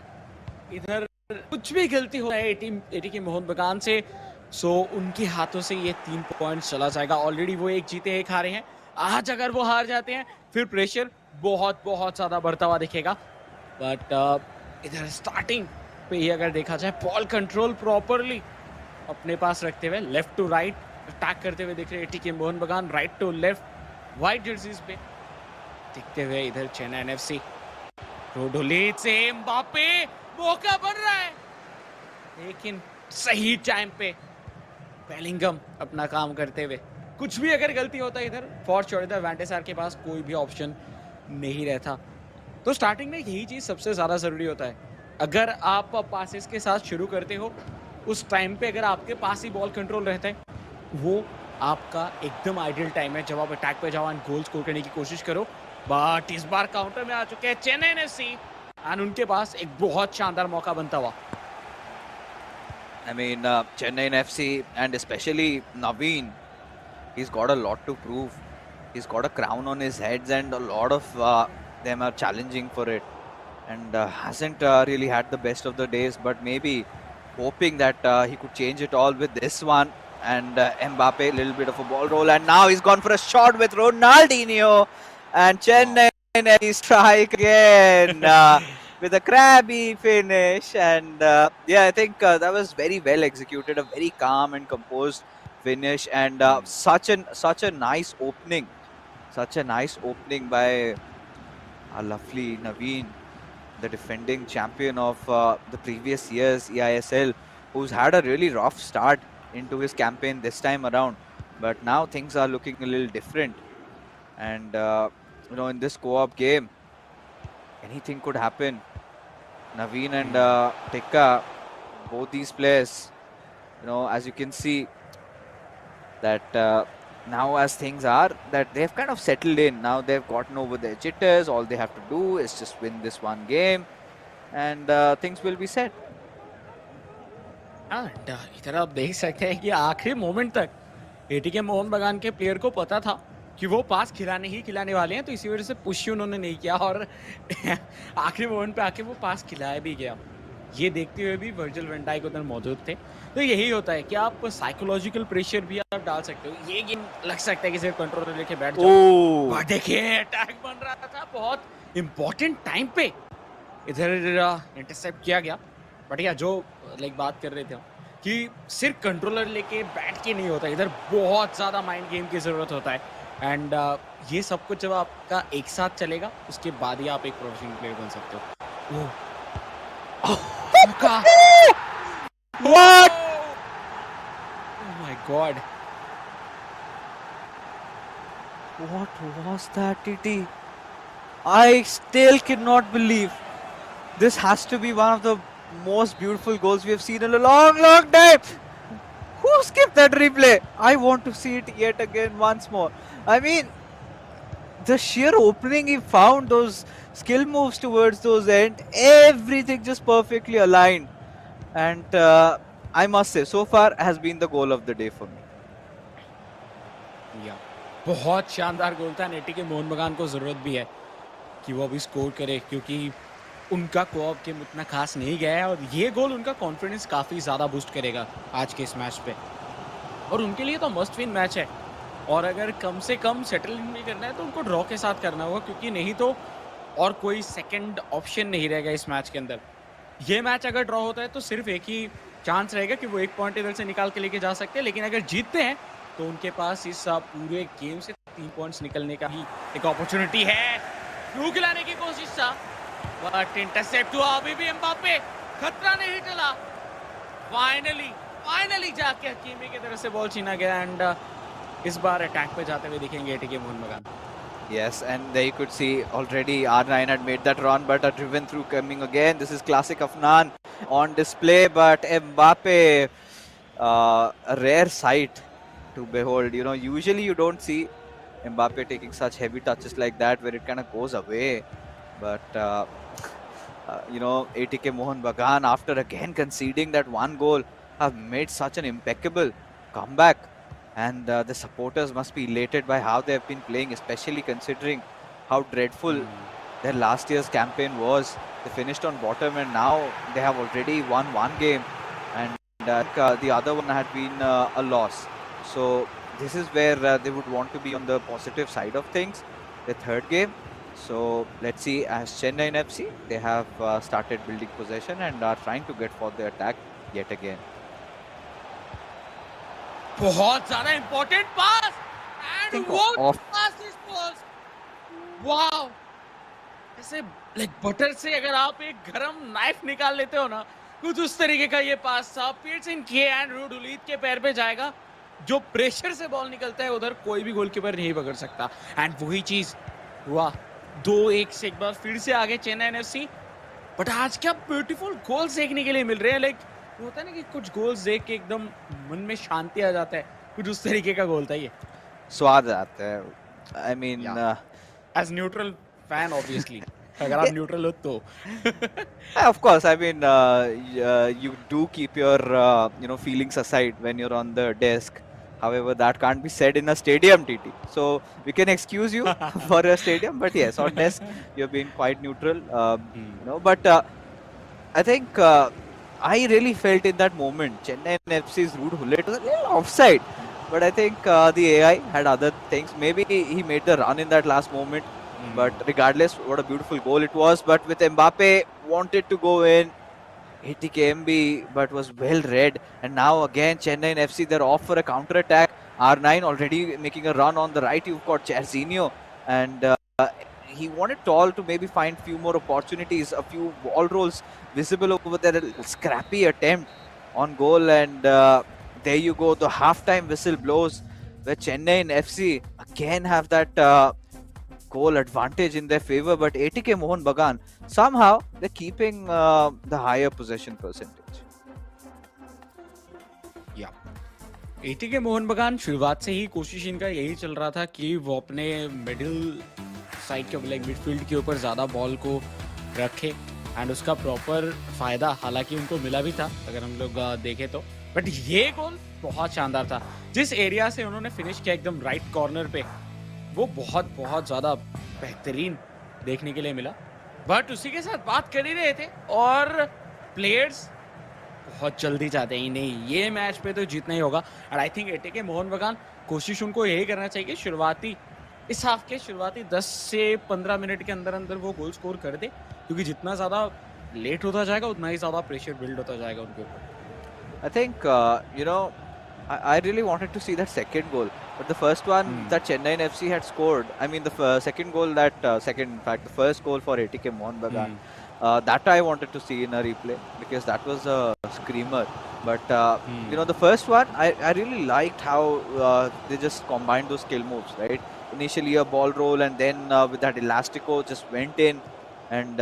इधर कुछ भी गलती हो है एटीके मोहन बगान से, सो उनके हाथों से ये 3 पॉइंट्स चला जाएगा। ऑलरेडी वो एक जीते एक हारे हैं। आज अगर वो हार जाते हैं फिर प्रेशर बहुत बहुत ज्यादा बढ़ता हुआ दिखेगा। बट इधर स्टार्टिंग पे ही अगर देखा जाए बॉल कंट्रोल प्रॉपरली अपने पास रखते हुए लेफ्ट टू राइट अटैक करते हुए दिख रहे ATK Mohun Bagan, right to left white jerseys पे दिखते हुए इधर चेन्नई एफसी। रोडोलिट से एम्बापे, मौका बन रहा है लेकिन सही टाइम पे बेलिंगम अपना काम करते हुए। कुछ भी अगर गलती होता है इधर फॉर श्योर वैंडेसार के पास कोई भी ऑप्शन नहीं रहता। तो स्टार्टिंग में यही चीज सबसे ज्यादा जरूरी होता है। अगर आप पासेस के साथ शुरू करते हो उस टाइम पे अगर आपके पास ही बॉल कंट्रोल रहता है, वो आपका एकदम आइडियल टाइम है जब आप अटैक पे जाओ एंड गोल स्कोर करने की कोशिश करो। बट इस बार काउंटर में आ चुके हैं चेन्नई एफसी एंड उनके पास एक बहुत शानदार मौका बनता हुआ।
I mean, Chennaiyin FC and especially Naveen, he's got a lot to prove. He's got a crown on his heads, and a lot of them are challenging for it. And hasn't really had the best of the days, but maybe hoping that he could change it all with this one. And Mbappe, a little bit of a ball roll, and now he's gone for a shot with Ronaldinho, and Chennai FC strike again. With a crabby finish, and yeah, I think that was very well executed, a very calm and composed finish, and such a nice opening, by our lovely Naveen, the defending champion of the previous year's eISL, who's had a really rough start into his campaign this time around, but now things are looking a little different, and in this co-op game anything could happen. Naveen and Tikka, both these players, as you can see, that now as things are, that they've kind of settled in. Now they've gotten over their jitters. All they have to do is just win this one game, and things will be set.
And इधर आप देख सकते हैं कि आखिरी moment तक ATK Mohun बगान के प्लेयर को पता था कि वो पास खिलाने वाले हैं, तो इसी वजह से पुश उन्होंने नहीं किया और आखिरी मोमेंट पे आके वो पास खिलाया भी गया। ये देखते हुए भी वर्जिल वैन डाइक उधर मौजूद थे। तो यही होता है कि आप साइकोलॉजिकल प्रेशर भी आप डाल सकते हो। ये गेम लग सकता है कि सिर्फ कंट्रोलर लेके बैठ जाओ, बट देखिए अटैक बन रहा था बहुत इंपॉर्टेंट टाइम पे, इधर इंटरसेप्ट किया गया। बट या जो बात कर रहे थे कि सिर्फ कंट्रोलर लेके बैठ के नहीं होता, इधर बहुत ज़्यादा माइंड गेम की ज़रूरत होता है। एंड ये सब कुछ जब आपका एक साथ चलेगा उसके बाद ही आप एक प्रोफेशनल प्लेयर बन सकते हो।
What?
Oh my God!
What was that, TT? I still cannot believe. This has to be one of the most beautiful goals we have seen in a long, long time. Who skipped that replay? I want to see it yet again once more. I mean, the sheer opening he found, those skill moves towards those end, everything just perfectly aligned. And I must say, so far has been the goal of the day for me.
या बहुत शानदार गोल था। ATK Mohun बगान को ज़रूरत भी है कि वो अभी स्कोर करे, क्योंकि उनका को-ऑप गेम उतना खास नहीं गया है और ये गोल उनका कॉन्फिडेंस काफ़ी ज़्यादा बूस्ट करेगा आज के इस मैच पे। और उनके लिए तो मस्ट विन मैच है, और अगर कम से कम सेटल भी करना है तो उनको ड्रॉ के साथ करना होगा, क्योंकि नहीं तो और कोई सेकंड ऑप्शन नहीं रहेगा इस मैच के अंदर। ये मैच अगर ड्रॉ होता है तो सिर्फ एक ही चांस रहेगा कि वो एक पॉइंट इधर से निकाल के लेके जा सकते हैं, लेकिन अगर जीतते हैं तो उनके पास इस पूरे गेम से 3 पॉइंट्स निकलने का ही एक अपॉर्चुनिटी है। थ्रू खिलाने की कोशिश था बट इंटरसेप्ट हुआ अभी भी एम्बापे। खतरा नहीं टला। फाइनली जाके हकीमी की तरफ से बॉल छीना गया एंड इस बार अटैक पे जाते हुए दिखेंगे एटीके मोहन बगान।
Yes, and there you could see already R9 had made that run, but a driven through coming again. This is classic of Nan on display, but Mbappe, a rare sight to behold. You know, usually you don't see Mbappe taking such heavy touches like that where it kind of goes away. But you know, ATK Mohun Bagan, after again conceding that one goal, have made such an impeccable comeback. And the supporters must be elated by how they have been playing, especially considering how dreadful their last year's campaign was. They finished on bottom and now they have already won one game, and the other one had been a loss. So this is where they would want to be on the positive side of things, the third game. So let's see, as Chennaiyin FC, they have started building possession and are trying to get for the attack yet again.
बहुत ज्यादा important pass and what
Off.
Pass this was. Wow, ऐसे like butter से अगर आप एक गरम knife निकाल लेते हो ना, कुछ उस तरीके का ये पास था। पीटसन किए एंड रूडुलीत के पैर पे जाएगा। जो प्रेशर से बॉल निकलता है उधर कोई भी गोलकीपर नहीं पकड़ सकता एंड वही चीज हुआ। 2-1 से एक बार फिर से आगे चेन्नई एफसी। बट आज क्या ब्यूटीफुल गोल्स देखने के लिए मिल रहे हैं। लाइक होता है ना कि कुछ गोल्स देख के एकदम मन में शांति आ जाता है, कुछ उस तरीके का गोल था ये।
स्वाद आता है. I mean,
as neutral fan obviously, अगर आप न्यूट्रल हो तो
of course. I mean, you do keep your feelings aside when you're on the desk. However, that can't be said in a stadium, TT. So we can excuse you for a stadium, but yes, on desk you're being quite neutral. But I think I really felt in that moment Chennai FC's Rude Hullet was a little offside, but I think the AI had other things. Maybe he made the run in that last moment. But regardless, what a beautiful goal it was. But with Mbappe wanted to go in, ATKMB, but was well read. And now again, Chennai FC, they're off for a counter attack. R9 already making a run on the right. You've got Cherzinho, and he wanted Tall to maybe find few more opportunities, a few ball rolls visible over there. A scrappy attempt on goal, and there you go. The halftime whistle blows, where Chennai FC again have that goal advantage in their favor, but ATK Mohun Bagan, somehow they're keeping the higher possession percentage.
या ATK Mohun बगान शुरुआत से ही कोशिश इनका यही चल रहा था कि वो अपने मिडिल साइड के लाइक मिडफील्ड के ऊपर ज़्यादा बॉल को रखे एंड उसका प्रॉपर फायदा हालांकि उनको मिला भी था अगर हम लोग देखें तो। बट ये गोल बहुत शानदार था। जिस एरिया से उन्होंने फिनिश किया एकदम राइट कॉर्नर पे, वो बहुत बहुत ज़्यादा बेहतरीन देखने के लिए मिला। बट उसी के साथ बात कर ही रहे थे और प्लेयर्स बहुत जल्दी चाहते हैं नहीं ये मैच पे तो जीतना ही होगा। और आई थिंक एटीके मोहन बगान कोशिश उनको यही करना चाहिए शुरुआती इस हाफ के शुरुआती 10 से 15 मिनट के अंदर अंदर वो गोल स्कोर कर दे, क्योंकि जितना ज़्यादा लेट होता जाएगा उतना ही ज़्यादा प्रेशर बिल्ड होता जाएगा उनके ऊपर।
I think, I really wanted to see that second goal, but the first one that Chennai FC had scored, I mean the second goal the first goal for ATK Mohun Bagan, that I wanted to see in a replay because that was a screamer. But the first one, I really liked how they just combined those skill moves, right? Initially a ball roll and then with that elastico just went in and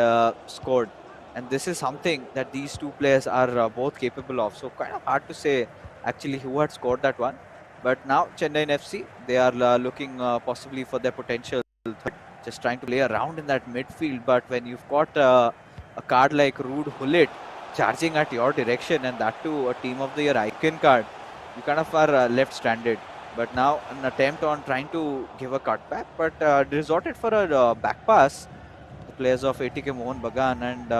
scored. And this is something that these two players are both capable of. So kind of hard to say actually who had scored that one. But now Chennai FC, they are looking possibly for their potential third, just trying to play around in that midfield. But when you've got a card like Rude Hullet charging at your direction, and that too a team of the year icon card, you kind of are left stranded. But now an attempt on trying to give a cutback, but resorted for a back pass, the players of ATK Mohun Bagan, and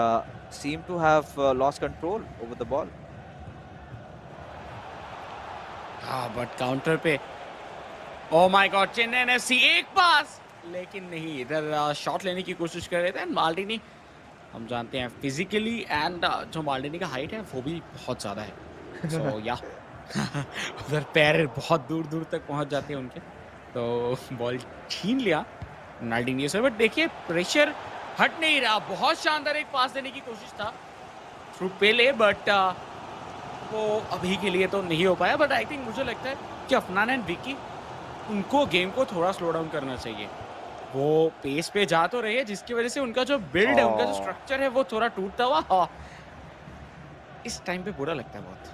seem to have lost control over the ball.
हाँ but counter पे oh my God Chennai FC एक पास, लेकिन नहीं इधर shot लेने की कोशिश कर रहे थे। माल्डिनी हम जानते हैं फिजिकली एंड जो माल्डिनी का हाइट है वो भी बहुत ज़्यादा है। सो या उधर पैर बहुत दूर दूर तक पहुंच जाते हैं उनके, तो बॉल छीन लिया माल्डिनी से। बट देखिए प्रेशर हट नहीं रहा, बहुत शानदार एक पास देने की कोशिश था थ्रू पेले, बट वो अभी के लिए तो नहीं हो पाया। बट आई थिंक मुझे लगता है कि अफनान एंड विकी, उनको गेम को थोड़ा स्लो डाउन करना चाहिए। वो पेस पे जा तो रहे हैं, जिसकी वजह से उनका जो बिल्ड है, उनका जो
Oh.
स्ट्रक्चर है, वो थोड़ा टूटता हुआ इस टाइम पे बुरा लगता है बहुत।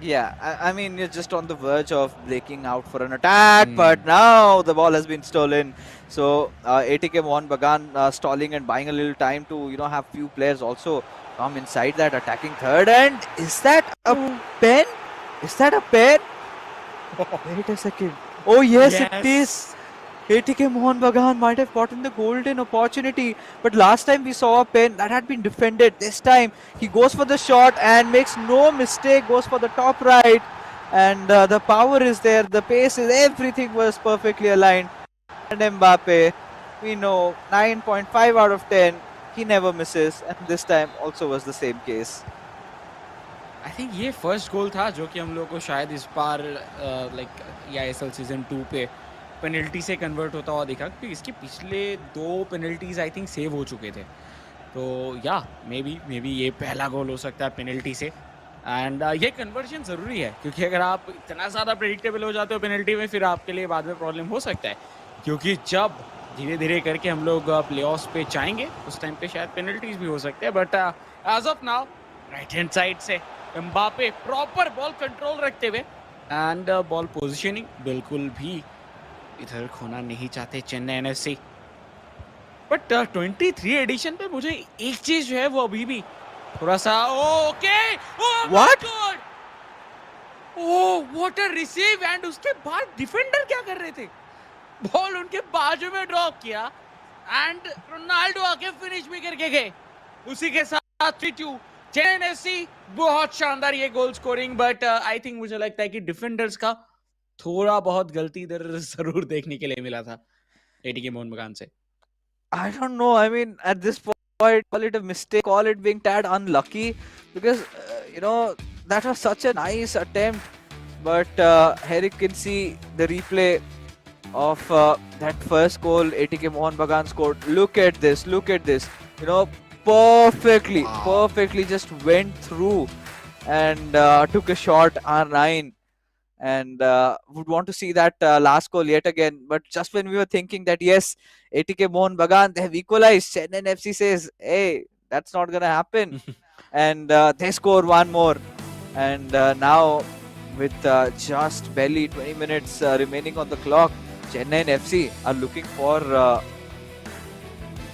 Yeah, I mean, you're just on the verge of breaking out for an attack,
hmm.
but now the ball has been stolen. So ATK Mohun Bagan stalling and buying a little time to, have few players also come inside that attacking third. And is that a pen? Is that a pen? Wait a second. Oh yes, it is.
Yes.
ATK Mohun Bagan might have gotten the golden opportunity, but last time we saw a pen that had been defended. This time he goes for the shot and makes no mistake, goes for the top right, and the power is there, the pace is, everything was perfectly aligned. And Mbappe, we know 9.5 out of 10, he never misses, and this time also was the same case.
I think ये first goal था जो कि हम लोग को शायद इस बार like eISL season 2 पे पेनल्टी से कन्वर्ट होता हुआ दिखा, क्योंकि इसके पिछले 2 पेनल्टीज आई थिंक सेव हो चुके थे। तो या मे बी ये पहला गोल हो सकता है पेनल्टी से। एंड ये कन्वर्जन ज़रूरी है, क्योंकि अगर आप इतना ज़्यादा प्रेडिक्टेबल हो जाते हो पेनल्टी में, फिर आपके लिए बाद में प्रॉब्लम हो सकता है। क्योंकि जब धीरे धीरे करके हम लोग प्ले ऑफ पे जाएंगे, उस टाइम पे शायद पेनल्टीज भी हो सकते हैं। But as of now right hand side से एम्बापे प्रॉपर बॉल कंट्रोल रखते हुए, एंड बॉल पोजीशनिंग बिल्कुल भी इधर खोना नहीं चाहते चेन्नई एनएफसी। बट 23 एडिशन पे मुझे एक चीज जो है वो अभी भी थोड़ा सा okay,
What?
Oh what a receive, and उसके बाद डिफेंडर क्या कर रहे थे, बॉल उनके बाजू में ड्रॉप किया एंड रोनाल्डो आके फिनिश भी करके गए। उसी के साथ 3-2 चेन्नई एफसी। बहुत शानदार ये goal scoring, but I think मुझे लगता है कि डिफेंडर्स का थोड़ा बहुत गलती इधर जरूर देखने के लिए मिला था एटीके मोहन बगान से।
I don't know. I mean, at this point, call it a mistake, call it being tad unlucky, because that was such a nice attempt. But here you can see the replay of that first goal ATK Mohun Bagan scored. Look at this. Look at this. Perfectly,
Wow.
perfectly just went through and took a shot R9. And would want to see that last goal yet again. But just when we were thinking that yes, ATK Mohun Bagan, they have equalized, Chennaiyin FC says, hey, that's not gonna happen, and they score one more. And now, with just barely 20 minutes remaining on the clock, Chennaiyin FC are looking for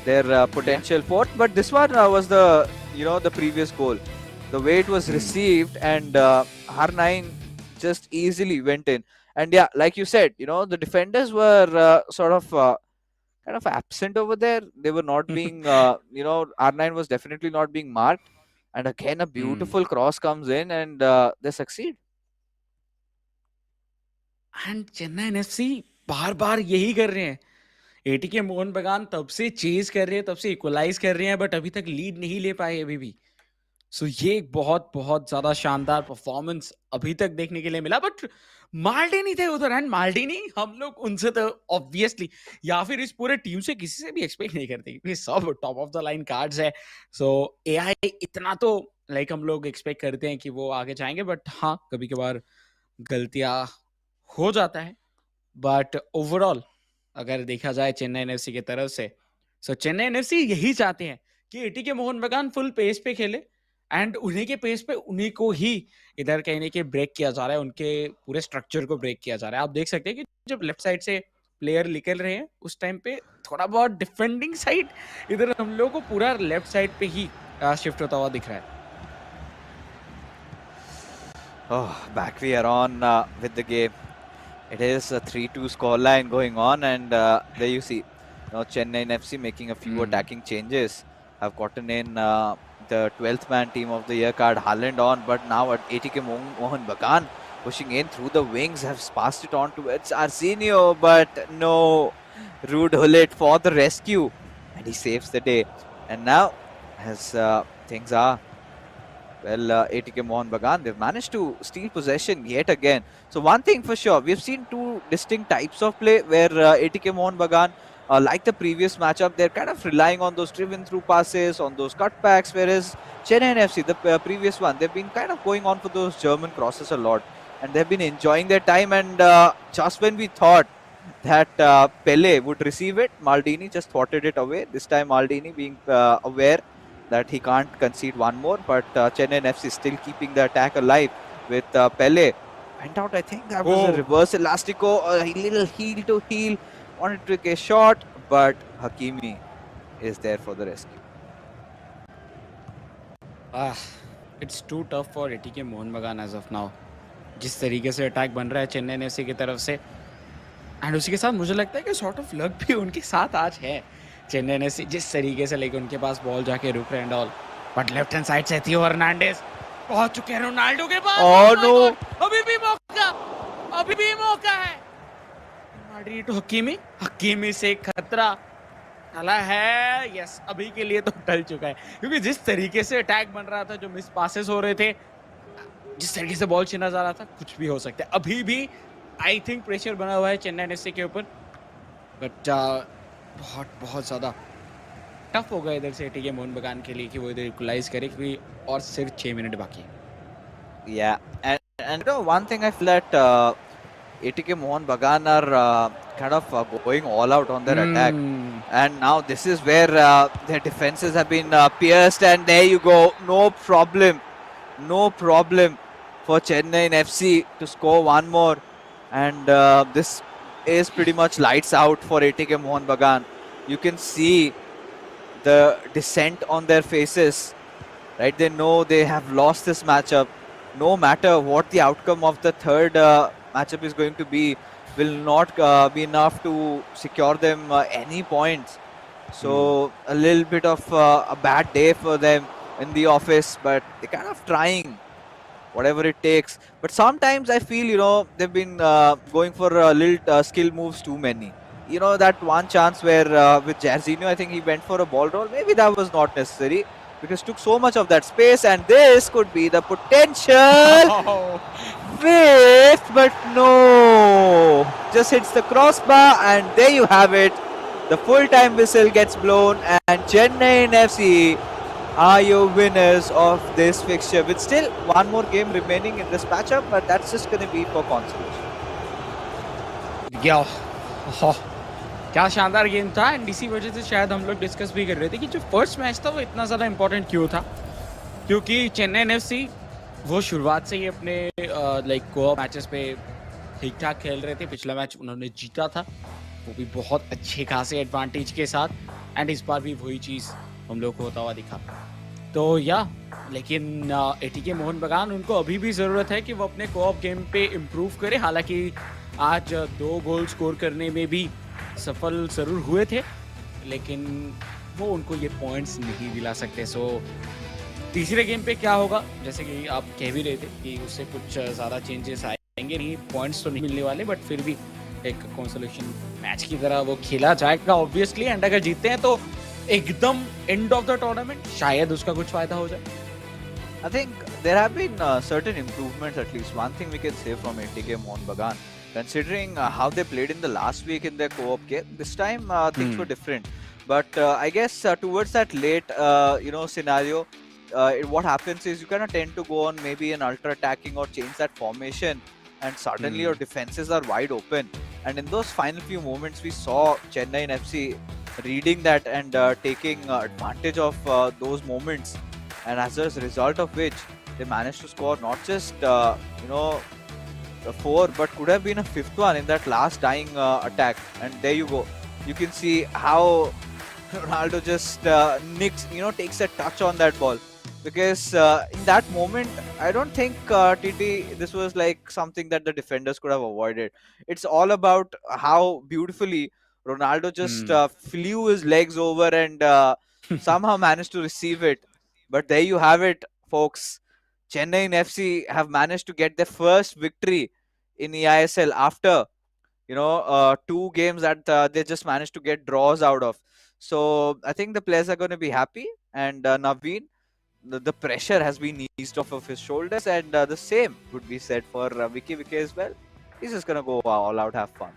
their potential fourth. But this one was the previous goal. The way it was received, and R9 just easily went in. And yeah, like you said, the defenders were sort of kind of absent over there. They were not being, R9 was definitely not being marked. And again, a beautiful cross comes in, and they succeed.
And Chennai NFC बार बार यही कर रहे हैं। ATK Mohun बगान तब से chase कर रहे हैं, तब से इक्वलाइज कर रहे हैं, बट अभी तक लीड नहीं ले पाए अभी भी। सो ये एक बहुत बहुत ज्यादा शानदार परफॉर्मेंस अभी तक देखने के लिए मिला। बट माल्डिनी थे उधर, एंड माल्डिनी हम लोग उनसे तो ऑब्वियसली या फिर इस पूरे टीम से किसी से भी एक्सपेक्ट नहीं करते, क्योंकि सब top of the line cards है। सो एआई इतना तो लाइक हम लोग एक्सपेक्ट करते हैं कि वो आगे जाएंगे, बट हाँ कभी कभार गलतियां हो जाता है। बट ओवरऑल अगर देखा जाए चेन्नई एनएफसी की तरफ से, सो चेन्नई एनएफसी यही चाहते हैं कि एटीके मोहन बगान फुल पेस पे खेले, एंड उन्हीं के पेस पे उन्हीं को ही इधर कहीं ना कहीं ब्रेक किया जा रहा है, उनके पूरे स्ट्रक्चर को ब्रेक किया जा रहा है। आप देख सकते हैं कि जब लेफ्ट साइड से प्लेयर निकल रहे हैं, उस टाइम पे थोड़ा बहुत डिफेंडिंग साइड इधर हम लोग को पूरा लेफ्ट साइड पे ही शिफ्ट होता हुआ दिख रहा है।
Oh, back we are on with the game. It is a 3-2 scoreline going on, and there you see, Chennaiyin FC making a few attacking changes. Have gotten in the 12th man team of the year card, Haaland on, but now at ATK Mohun Bagan pushing in through the wings, have passed it on towards Arsenio, but no, Ruud Gullit for the rescue, and he saves the day. And now, as things are, well, ATK Mohun Bagan, they've managed to steal possession yet again. So one thing for sure, we've seen two distinct types of play where ATK Mohun Bagan like the previous matchup, they're kind of relying on those driven through passes, on those cutbacks, whereas Chennai FC, the previous one, they've been kind of going on for those German crosses a lot, and they've been enjoying their time. And just when we thought that Pele would receive it, Maldini just swatted it away. This time Maldini being aware that he can't concede one more, but Chennai FC still keeping the attack alive with Pele. Went out, I think that was a
Oh,
reverse elastico, a little heel to heel, wanted to take a shot, but Hakimi is there for the rescue.
It's too tough for ATK Mohun Bagan as of now. जिस तरीके से attack बन रहा है Chennai FC की तरफ से, and उसी के साथ मुझे लगता है कि सॉर्ट ऑफ लक भी उनके साथ आज है. चेन्नई एफसी जिस तरीके से लेके उनके पास बॉल जाके रुक रहे and all, but left hand side से थियो हर्नांडेज पहुंच चुके हैं रोनाल्डो के पास.
Oh no!
अभी भी मौका, अभी भी मौका है. माड्रिड टू हकीमी, हकीमी से खतरा टला है. यस, अभी के लिए तो टल चुका है, क्योंकि जिस तरीके से अटैक बन रहा था, जो मिस पासेस हो रहे थे, जिस तरीके से बॉल छीना जा रहा था, कुछ भी हो सकता है. अभी भी आई थिंक प्रेशर बना हुआ है चेन्नई एफसी के ऊपर, बट बहुत बहुत ज़्यादा टफ होगा इधर से एटीके मोहन बगान के लिए कि वो इधर इक्वलाइज करे, क्योंकि और सिर्फ 6 मिनट बाकी है.
Yeah, and you know, one thing I feel that ATK Mohun Bagan are kind of going all out on their attack, and now this is where their defenses have been pierced, and there you go, no problem for Chennai FC to score one more, and this is pretty much lights out for ATK Mohun Bagan. You can see the descent on their faces, right? They know they have lost this matchup. No matter what the outcome of the third matchup is going to be, will not be enough to secure them any points. So a little bit of a bad day for them in the office, but they're kind of trying whatever it takes. But sometimes I feel, you know, they've been going for little skill moves too many. You know, that one chance where with Jarzinho, I think he went for a ball roll. Maybe that was not necessary, because took so much of that space, and this could be the potential whiff, but no, just hits the crossbar, and there you have it. The full-time whistle gets blown, and Chennai FC are your winners of this fixture, with still one more game remaining in this matchup, but that's just going to be for consolation.
क्या शानदार game था, and इसी वजह से शायद हम लोग discuss भी कर रहे थे कि जो फर्स्ट मैच था वो इतना ज़्यादा इंपॉर्टेंट क्यों था, क्योंकि चेन्नई एफसी वो शुरुआत से ही अपने लाइक कोऑप मैचेस पे ठीक ठाक खेल रहे थे. पिछला मैच उन्होंने जीता था, वो भी बहुत अच्छे खासे एडवांटेज के साथ, एंड इस बार भी वही चीज़ हम लोग को होता हुआ दिखा. तो लेकिन एटीके मोहन बगान, उनको अभी भी ज़रूरत है कि वो अपने कोऑप गेम पे इम्प्रूव करे. हालांकि आज 2 गोल स्कोर करने में भी सफल ज़रूर हुए थे, लेकिन वो उनको ये पॉइंट्स नहीं दिला सकते. सो तीसरे गेम पे क्या होगा, जैसे कि आप कह भी रहे थे कि उससे कुछ ज़्यादा चेंजेस आएंगे नहीं, पॉइंट्स तो नहीं मिलने वाले, बट फिर भी एक कंसोलेशन मैच की तरह वो खेला जाएगा ऑब्वियसली. एंड अगर जीतते हैं तो एकदम एंड ऑफ द टूर्नामेंट शायद उसका कुछ फायदा हो जाए.
I think there have been certain improvements, at least one thing we can say from ATK Mohun Bagan. Considering how they played in the last week in their co-op game, this time things were different. But I guess towards that late, scenario, what happens is you kind of tend to go on maybe an ultra-attacking or change that formation, and suddenly your defenses are wide open. And in those final few moments, we saw Chennai FC reading that and taking advantage of those moments. And as a result of which, they managed to score not just, a 4, but could have been a 5th one in that last dying attack. And there you go. You can see how Ronaldo just takes a touch on that ball. Because in that moment, I don't think this was like something that the defenders could have avoided. It's all about how beautifully Ronaldo just flew his legs over and somehow managed to receive it. But there you have it, folks. Chennai FC have managed to get their first victory in eISL after 2 games that they just managed to get draws out of. So I think the players are going to be happy, and Naveen, the pressure has been eased off of his shoulders, and the same would be said for Vicky as well. He's just going to go all out, have fun.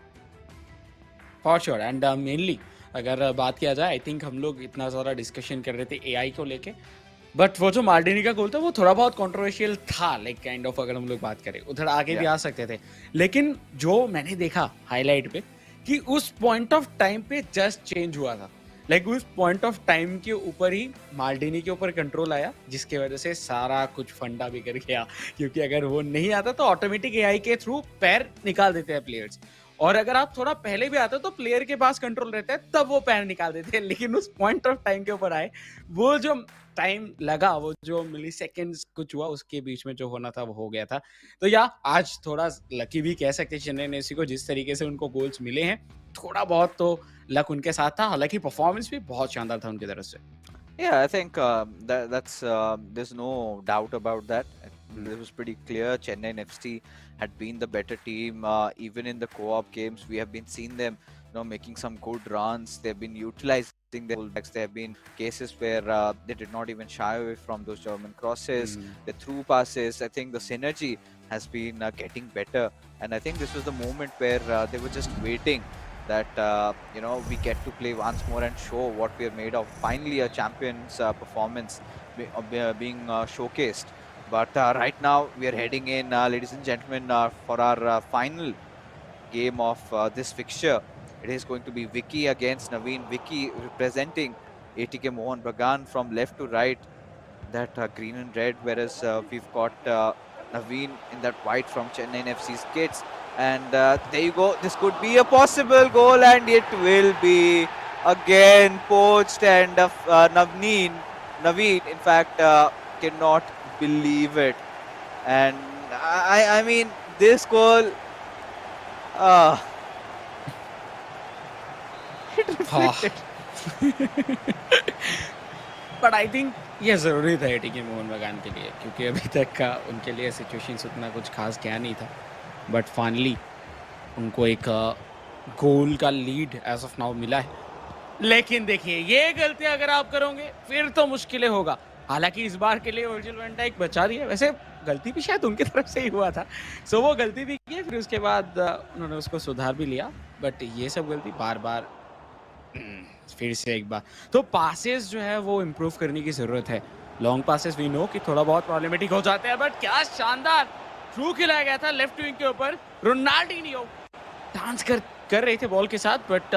For sure, and mainly अगर बात किया जाए, I think हम लोग इतना ज़्यादा discussion कर रहे थे एआई को लेके, बट वो जो मार्टिनी का गोल था वो थोड़ा बहुत कंट्रोवर्शियल था, लाइक काइंड ऑफ, अगर हम लोग बात करें उधर आगे भी
Yeah.
आ सकते थे। लेकिन जो मैंने देखा हाईलाइट पे कि उस पॉइंट ऑफ टाइम पे जस्ट चेंज हुआ था, लाइक उस पॉइंट ऑफ टाइम के ऊपर ही मार्टिनी के ऊपर कंट्रोल आया, जिसकी वजह से सारा कुछ फंडा बिगड़ गया। क्योंकि अगर वो नहीं आता तो ऑटोमेटिक एआई के थ्रू पैर निकाल देते हैं प्लेयर्स, और अगर आप थोड़ा पहले भी आते तो प्लेयर के पास कंट्रोल रहता है, तब वो पैर निकाल देते हैं। लेकिन उस पॉइंट ऑफ टाइम के ऊपर आए, वो जो टाइम लगा, वो जो मिली सेकेंड्स कुछ हुआ, उसके बीच में जो होना था वो हो गया था। तो या आज थोड़ा लकी भी कह सकते हैं चेन्नई एफसी को, जिस तरीके से उनको गोल्स मिले हैं, थोड़ा बहुत तो लक उनके साथ था। हालांकि परफॉर्मेंस भी बहुत शानदार था उनकी तरफ से।
Yeah, I think that's there's no doubt about that.
Hmm,
It was pretty clear. Chennaiyin FC had been the better team. Even in the co-op games, we have been seeing them, making some good runs. They've been utilizing their fullbacks. There have been cases where they did not even shy away from those German crosses,
hmm,
the through passes. I think the synergy has been getting better, and I think this was the moment where they were just waiting that we get to play once more and show what we are made of. Finally, a champion's performance being showcased. But right now, we are heading in, ladies and gentlemen, for our final game of this fixture. It is going to be Vicky against Naveen. Vicky representing ATK Mohun Bagan from left to right, that green and red, whereas we've got Naveen in that white from Chennaiyin FC's kits. And there you go. This could be a possible goal, and it will be again poached. And Naveen, in fact, cannot believe it. And I mean, this goal, uh, it
हाँ।
reflected.
But I think ये ज़रूरी था ATK Mohun बगान के लिए, क्योंकि अभी तक का उनके लिए सिचुएशंस उतना कुछ खास गया नहीं था। बट फाइनली उनको एक गोल का लीड एज ऑफ नाउ मिला है। लेकिन देखिए, ये गलतियां अगर आप करोगे फिर तो मुश्किलें होगा। हालांकि इस बार के लिए वर्जिल वैन डाइक बचा रही है, वैसे गलती भी शायद उनकी तरफ से ही हुआ था। सो वो गलती भी की है, फिर उसके बाद उन्होंने उसको सुधार भी लिया। बट ये सब गलती बार बार फिर से एक बार तो पासेस जो है वो इम्प्रूव करने की जरूरत है। लॉन्ग पासेस वी नो कि थोड़ा बहुत प्रॉब्लमेटिक हो जाते हैं, बट क्या शानदार थ्रू खिलाया गया था लेफ्ट विंग के ऊपर। रोनाल्डिनियो डांस कर रहे थे बॉल के साथ, बट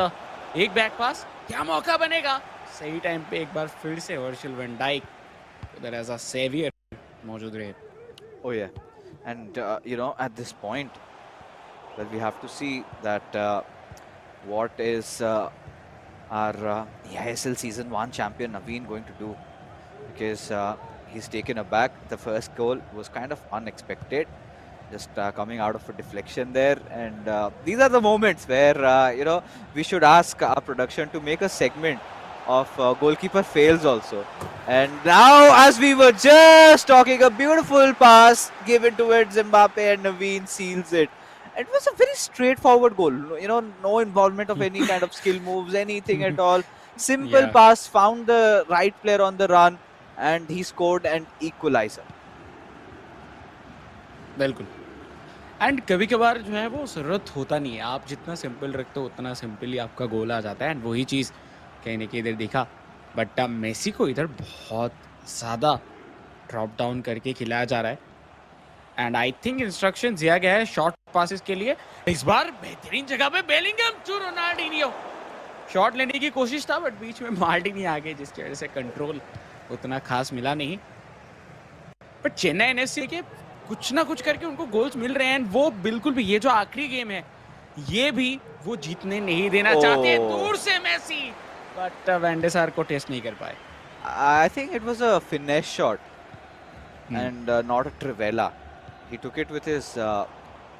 एक बैक पास, क्या मौका बनेगा सही टाइम पे। एक बार फिर से वर्जिल वैन डाइक उधर एज अ सेवियर मौजूद रहे।
Oh yeah, and at this point, well, we have to see that what is our eISL Season 1 champion Naveen going to do, because he's taken aback. The first goal was kind of unexpected, just coming out of a deflection there. And these are the moments where, we should ask our production to make a segment of goalkeeper fails also. And now, as we were just talking, a beautiful pass given towards Mbappe, and Naveen seals it. It was a very straightforward goal. No involvement of any kind of skill moves, anything at all. Simple
या
pass, found the right player on the run, and he scored an equalizer.
बिल्कुल। And कभी कभार जो है वो ज़रूरत होता नहीं है, आप जितना सिंपल रखते हो उतना सिंपली आपका गोल आ जाता है। एंड वही चीज़ कहीं ना कहीं इधर दिखा। बट मेसी को इधर बहुत ज़्यादा ड्रॉप डाउन करके खिलाया जा रहा है। एंड आई थिंक इंस्ट्रक्शन दिया गया है शॉर्ट पासिस के लिए। इस बार बेहतरीन जगह पे बेलिंगम टू रोनाल्डिनियो, शॉट लेने की कोशिश था बट बीच में मार्टिनी आ गए, जिसकी वजह से कंट्रोल उतना खास मिला नहीं। बट चेन्नई एफसी के कुछ ना कुछ करके उनको गोल्स मिल रहे हैं। वो बिल्कुल भी, ये जो आखिरी गेम है ये भी वो जीतने नहीं देना चाहते।
Oh.
दूर से मेसी, बट वेंडेसार को टेस्ट नहीं कर पाए।
I think it was a finesse shot
Hmm.
and not a trivela. He took it with his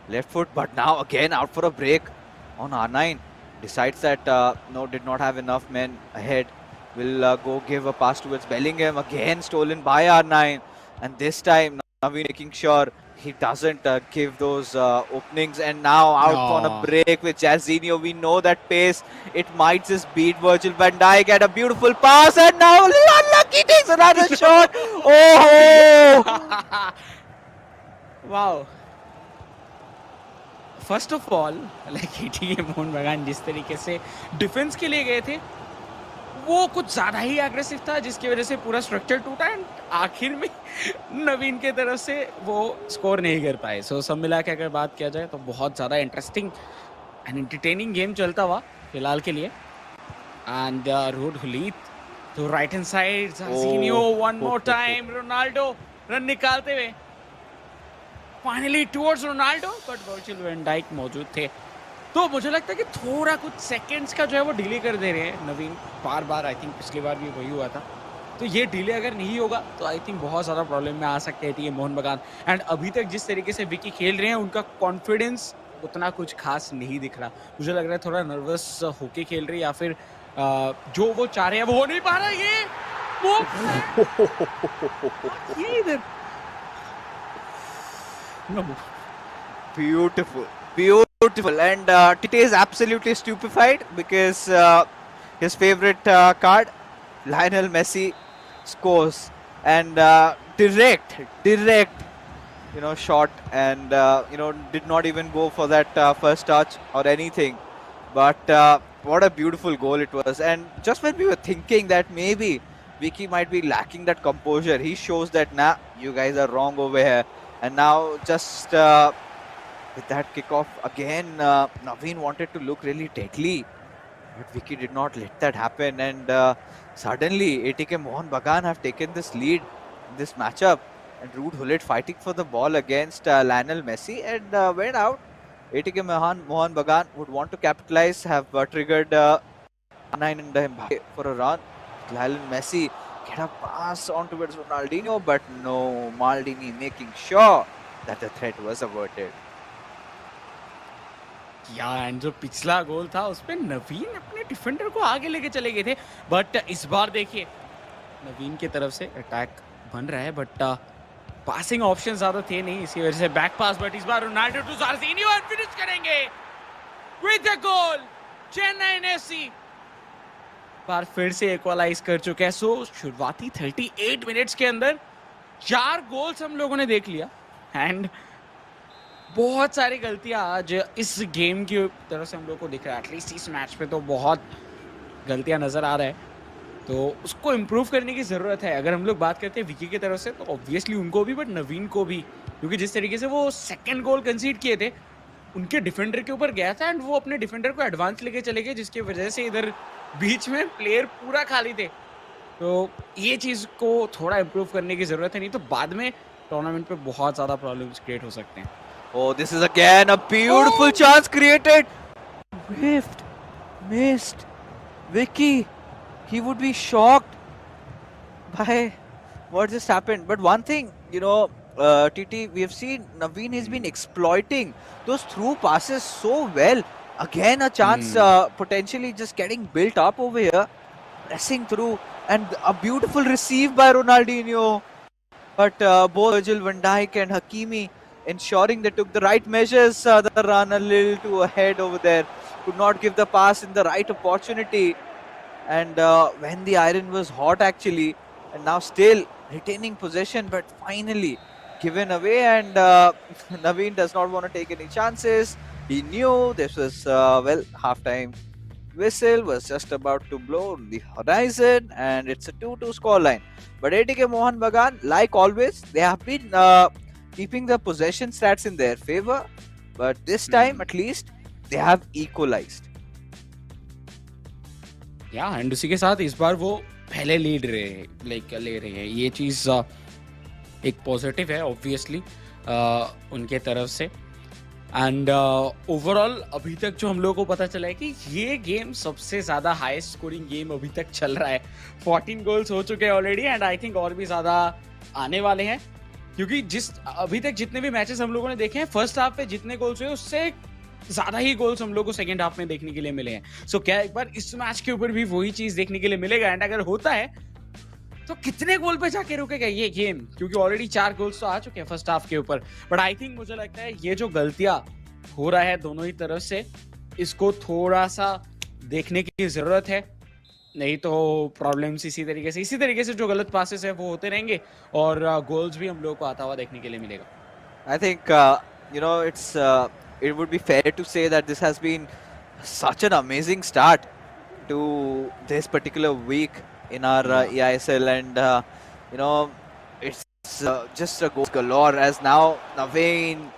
left foot, but now again out for a break on R9. Decides that no, did not have enough men ahead. Will go give a pass towards Bellingham. Again stolen by R9. And this time, Naveen making sure he doesn't give those openings. And now out on a
Oh.
break with Jarzinho. We know that pace. It might just beat Virgil van Dijk at a beautiful pass. And now unlucky takes another shot. Oh!
Wow. First of all like ATK Mohun बगान जिस तरीके से defence के लिए गए थे वो कुछ ज्यादा ही एग्रेसिव था, जिसकी वजह से पूरा स्ट्रक्चर टूटा एंड आखिर में नवीन के तरफ से वो स्कोर नहीं कर पाए। सो सब मिला के अगर बात किया जाए तो बहुत ज्यादा इंटरेस्टिंग एंड एंटरटेनिंग गेम चलता हुआ फिलहाल के लिए। एंड रोड हुलीत तो right hand side Jorginho one more time, Ronaldo run निकालते हुए finally towards Ronaldo, but Virgil van Dijk मौजूद थे। तो मुझे लगता है कि थोड़ा कुछ सेकंड्स का जो है वो डिले कर दे रहे हैं नवीन बार बार। आई थिंक पिछली बार भी वही हुआ था, तो ये डिले अगर नहीं होगा तो आई थिंक बहुत ज़्यादा प्रॉब्लम में आ सकते हैं ये मोहन बगान। एंड अभी तक जिस तरीके से विकी खेल रहे हैं उनका कॉन्फिडेंस उतना कुछ खास नहीं दिख रहा। मुझे लग रहा है थोड़ा नर्वस होके खेल रही है, या फिर जो वो चाह रहे हैं वो हो नहीं पा रहा है। ये इधर
Beautiful, beautiful, and Tite is absolutely stupefied because his favorite card, Lionel Messi, scores and direct, shot, and did not even go for that first touch or anything. But what a beautiful goal it was! And just when we were thinking that maybe Vicky might be lacking that composure, he shows that nah, you guys are wrong over here. And now just with that kickoff again, Naveen wanted to look really deadly, but Vicky did not let that happen. And suddenly, ATK Mohun Bagan have taken this lead in this matchup, and Ruud Gullit fighting for the ball against Lionel Messi and went out. ATK Mohun Bagan would want to capitalize, have triggered 9 and for a run. Lionel Messi get a pass on towards Ronaldinho, but no, Maldini making sure that the threat was averted.
या and जो पिछला गोल था उसमें नवीन अपने defender को आगे लेके चले गए थे, बट इस बार देखिए नवीन की तरफ से अटैक बन रहा है, बट पासिंग ऑप्शन ज्यादा थे नहीं, इसी वजह से बैक पास। बट इस बार रोनाल्डो टू जार्जिनियो और फिनिश करेंगे with the goal. Chennai FC बार फिर से इक्वलाइज कर चुके हैं। सो शुरुआती 38 मिनट्स के अंदर 4 गोल्स हम लोगों ने देख लिया एंड बहुत सारी गलतियां आज इस गेम की तरफ से हम लोग को दिख रहा है। एटलीस्ट इस मैच पे तो बहुत गलतियां नजर आ रहा है, तो उसको इम्प्रूव करने की ज़रूरत है। अगर हम लोग बात करते हैं विकी की तरफ से तो ऑब्वियसली उनको भी, बट नवीन को भी, क्योंकि जिस तरीके से वो सेकंड गोल कंसीड किए थे उनके डिफेंडर के ऊपर गया था एंड वो अपने डिफेंडर को एडवांस लेके चले गए, जिसकी वजह से इधर बीच में प्लेयर पूरा खाली थे। तो ये चीज़ को थोड़ा इम्प्रूव करने की ज़रूरत है, नहीं तो बाद में टूर्नामेंट पे बहुत ज़्यादा प्रॉब्लम्स क्रिएट हो सकते हैं।
Oh, this is again a beautiful chance created. Whiffed, missed. Vicky, he would be shocked by what just happened. But one thing, TT, we have seen Naveen has been exploiting those through passes so well. Again, a chance potentially just getting built up over here, pressing through, and a beautiful receive by Ronaldinho. But both Virgil van Dijk and Hakimi ensuring they took the right measures. The run a little too ahead over there, could not give the pass in the right opportunity, and when the iron was hot actually, and now still retaining possession, but finally given away. And Naveen does not want to take any chances. He knew this was half-time whistle was just about to blow on the horizon, and it's a 2-2 scoreline. But ATK Mohun Bagan, like always, they have been keeping the possession stats in their favor, but this time at least they have equalized.
या and उसी के साथ इस बार वो पहले lead ले रहे हैं, ये चीज़ एक पॉजिटिव है ऑब्वियसली उनके तरफ से। एंड ओवरऑल अभी तक जो हम लोगों को पता चला है कि ये गेम सबसे ज़्यादा हाईएस्ट स्कोरिंग गेम अभी तक चल रहा है। 14 गोल्स हो चुके हैं ऑलरेडी एंड आई थिंक और भी ज़्यादा आने वाले हैं, क्योंकि अभी तक जितने भी मैचेस हम लोगों ने देखे हैं फर्स्ट हाफ में जितने गोल्स हुए उससे ज्यादा ही गोल्स हम लोग को सेकंड हाफ में देखने के लिए मिले हैं। सो क्या एक बार इस मैच के ऊपर भी वही चीज देखने के लिए मिलेगा? एंड अगर होता है तो कितने गोल पे जाके रुकेगा ये गेम, क्योंकि ऑलरेडी 4 गोल्स तो आ चुके हैं फर्स्ट हाफ के ऊपर। बट आई थिंक मुझे लगता है ये जो गलतियां हो रहा है दोनों ही तरफ से, इसको थोड़ा सा देखने की जरूरत है, नहीं तो प्रॉब्लम्स इसी तरीके से जो गलत पासेस है वो होते रहेंगे और गोल्स भी हम लोग को आता हुआ देखने के लिए मिलेगा।
I think it's it would be fair to say that this has been such an amazing start to this particular week in our
Yeah.
eISL, and you know, it's just a goals galore as now Naveen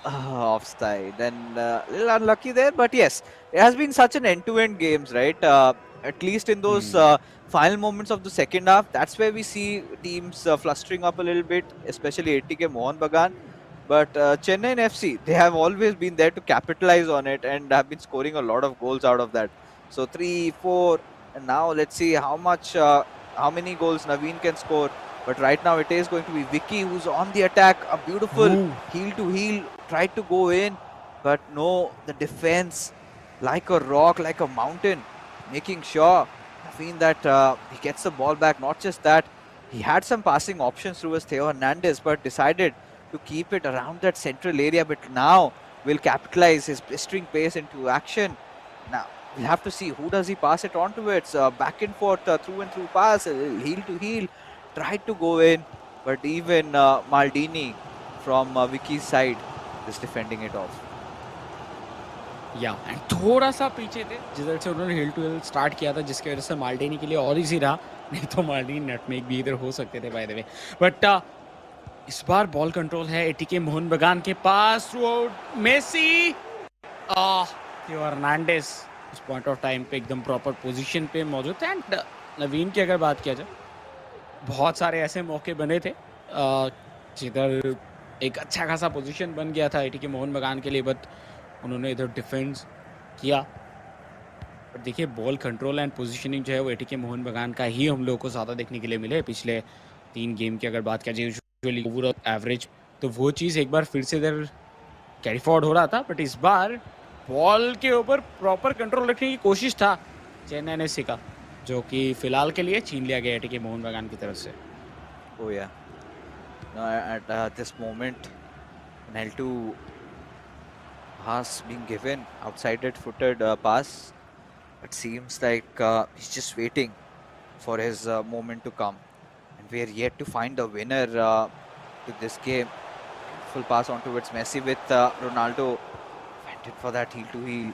offside and a little unlucky there, but yes, it has been such an end-to-end games, right? At least in those
Hmm.
final moments of the second half, that's where we see teams flustering up a little bit, especially ATK Mohun Bagan. But Chennaiyin FC, they have always been there to capitalize on it and have been scoring a lot of goals out of that. So 3, 4, and now let's see how many goals Naveen can score. But right now it is going to be Vicky who's on the attack. A beautiful
Ooh.
heel to heel, tried to go in, but no, the defense like a rock, like a mountain, making sure Naveen that he gets the ball back. Not just that, he had some passing options through his Theo Hernandez, but decided to keep it around that central area. But now will capitalize his blistering pace into action. Now we'll have to see who does he pass it on to. It's back and forth, through and through pass, heel to heel, tried to go in, but even Maldini from Vicky's side is defending it off.
या and थोड़ा सा पीछे थे जिधर से उन्होंने हिल to hill start किया था, जिसकी वजह से माल्टेनी के लिए और इजी रहा, नहीं तो माल्टेनी नेटमेक भी इधर हो सकते थे बाय द वे। बट इस बार बॉल कंट्रोल है एटीके मोहन बगान के पास, थ्रू आउट मेसी, थियो हर्नांडेज उस पॉइंट ऑफ टाइम पे एकदम प्रॉपर पोजीशन पे मौजूद थे। एंड नवीन की अगर बात किया जाए, बहुत सारे ऐसे मौके बने थे जिधर एक अच्छा खासा पोजीशन बन गया था एटीके मोहन बगान के लिए, बट उन्होंने इधर डिफेंस किया। बट देखिए बॉल कंट्रोल एंड पोजीशनिंग जो है वो एटीके मोहन बगान का ही हम लोगों को ज़्यादा देखने के लिए मिले पिछले 3 गेम की अगर बात किया जाए। यूजुअली ओवरऑल एवरेज तो वो चीज़ एक बार फिर से इधर कैरी फॉरवर्ड हो रहा था, बट इस बार बॉल के ऊपर प्रॉपर कंट्रोल रखने की कोशिश था चेन्नई एफसी का, जो कि फिलहाल के लिए छीन लिया गया एटीके मोहन बगान की तरफ से।
Oh yeah. No, at this moment, an L2 pass being given, outside footed pass. It seems like he's just waiting for his moment to come. And we are yet to find a winner to this game. Full pass on towards Messi with Ronaldo. Went in for that heel to heel.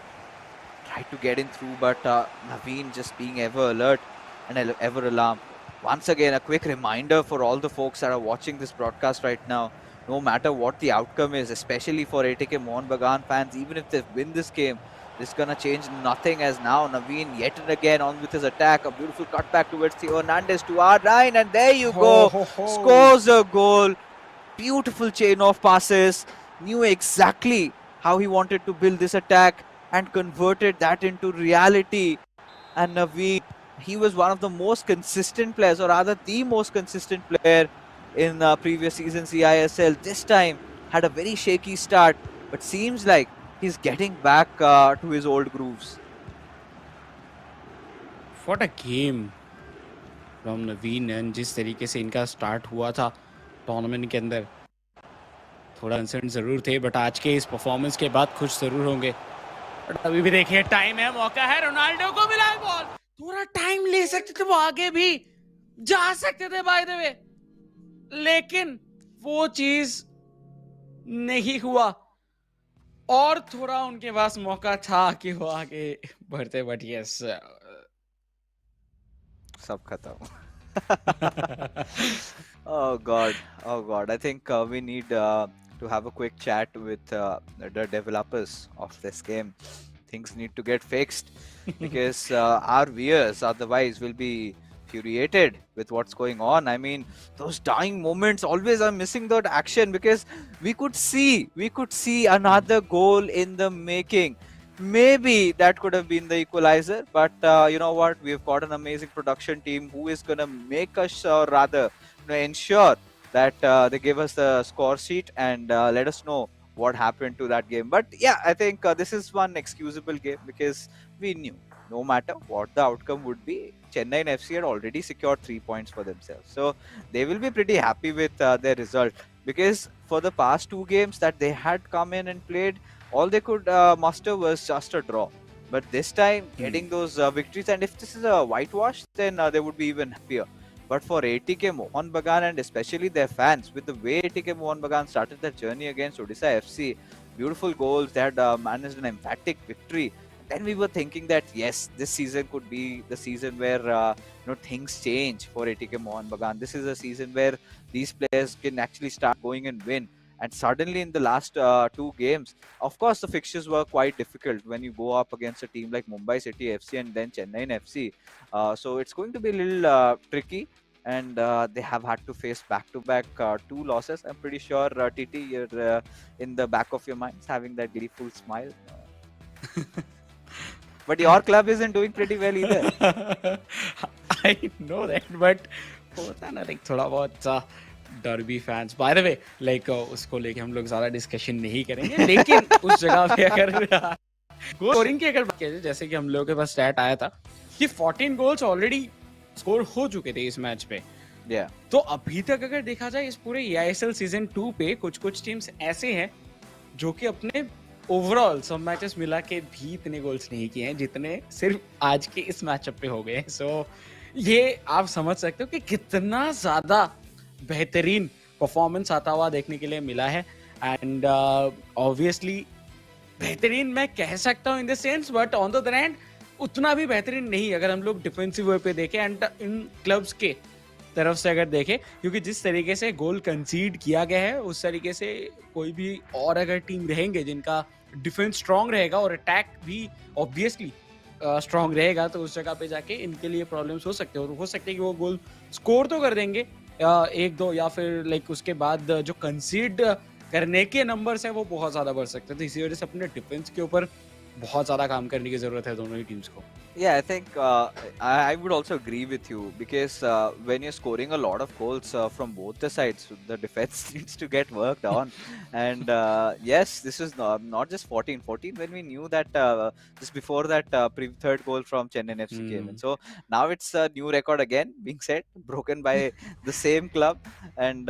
Tried to get in through, but Naveen just being ever alert and ever alarmed. Once again, a quick reminder for all the folks that are watching this broadcast right now. No matter what the outcome is, especially for ATK Mohun Bagan fans, even if they win this game, this is gonna change nothing, as now Naveen yet and again on with his attack. A beautiful cutback towards Theo Hernandez to R9, and there you
हो
go.
हो हो
Scores a goal. Beautiful chain of passes. Knew exactly how he wanted to build this attack and converted that into reality. And Naveen, he was one of the most consistent players, or rather the most consistent player in previous seasons eISL. This time had a very shaky start, but seems like he's getting back to his old grooves.
What a game from Naveen. And जिस तरीके से इनका start हुआ था tournament के अंदर, थोड़ा concern ज़रूर थे, बट आज के इस परफॉर्मेंस के बाद खुश ज़रूर होंगे। बट अभी भी देखिए टाइम है, मौका है, रोनाल्डो को मिला है बॉल, थोड़ा टाइम ले सकते थे, वो आगे भी जा सकते थे बाय द वे, लेकिन वो चीज नहीं हुआ। और थोड़ा उनके पास मौका था कि वो आगे बढ़ते, बट यस
सब खत्म. Oh God, oh God. I think we need to have a quick chat with the developers of this game. Things need to get fixed because our viewers otherwise will be infuriated with what's going on. I mean, those dying moments always are missing that action, because we could see another goal in the making. Maybe that could have been the equalizer, but you know what? We've got an amazing production team who is going to make us, or rather, ensure that they give us the score sheet and let us know what happened to that game. But yeah, I think this is one excusable game because we knew no matter what the outcome would be, Chennai FC had already secured 3 points for themselves. So they will be pretty happy with their result, because for the past 2 games that they had come in and played, all they could muster was just a draw. But this time, getting those victories, and if this is a whitewash, then they would be even happier. But for ATK Mohun Bagan and especially their fans, with the way ATK Mohun Bagan started their journey against Odisha FC, beautiful goals. They had managed an emphatic victory. Then we were thinking that yes, this season could be the season where things change for ATK Mohun Bagan. This is a season where these players can actually start going and win. And suddenly, in the last two games, of course, the fixtures were quite difficult when you go up against a team like Mumbai City FC and then Chennaiyin FC. So it's going to be a little tricky, and they have had to face back-to-back two losses. I'm pretty sure, TT, you're in the back of your minds having that gleeful smile. But your club isn't doing pretty well either.
I know that, but होता ना like थोड़ा बहुत derby fans by the way like उसको लेके हम लोग ज्यादा discussion नहीं करेंगे लेकिन उस जगह पे अगर गोल स्कोरिंग की अगर बात किया जाए जैसे कि हम लोगों के पास स्टैट आया था कि 14 गोल्स ऑलरेडी स्कोर हो चुके थे इस मैच पे तो अभी तक अगर देखा जाए इस पूरे eISL सीजन 2 पे कुछ टीम्स ऐसे हैं जो कि अपने ओवरऑल सब मैचेस मिला के भी इतने गोल्स नहीं किए हैं जितने सिर्फ आज के इस मैचअप पे हो गए हैं सो ये आप समझ सकते हो कि कितना ज्यादा बेहतरीन परफॉर्मेंस आता हुआ देखने के लिए मिला है एंड ऑब्वियसली बेहतरीन मैं कह सकता हूँ in the sense but on the other hand उतना भी बेहतरीन नहीं अगर हम लोग डिफेंसिव वे पे देखें एंड इन क्लब्स के तरफ से अगर देखें क्योंकि जिस तरीके से गोल कंसीड किया गया है उस तरीके से कोई भी और अगर टीम रहेंगे जिनका डिफेंस स्ट्रांग रहेगा और अटैक भी ऑब्वियसली स्ट्रांग रहेगा तो उस जगह पे जाके इनके लिए प्रॉब्लम्स हो सकते हैं और हो सकते हैं कि वो गोल स्कोर तो कर देंगे एक दो या फिर लाइक उसके बाद जो कंसीड करने के नंबर्स हैं वो बहुत ज्यादा बढ़ सकते हैं तो इसी वजह से अपने डिफेंस के ऊपर बहुत ज्यादा काम करने की जरूरत है दोनों ही टीम्स को
Yeah, I think I would also agree with you because when you're scoring a lot of goals from both the sides, the defense needs to get worked on. And yes, this is not just 14 when we knew that just before that third goal from Chennaiyin FC came in. So now it's a new record again being set, broken by the same club and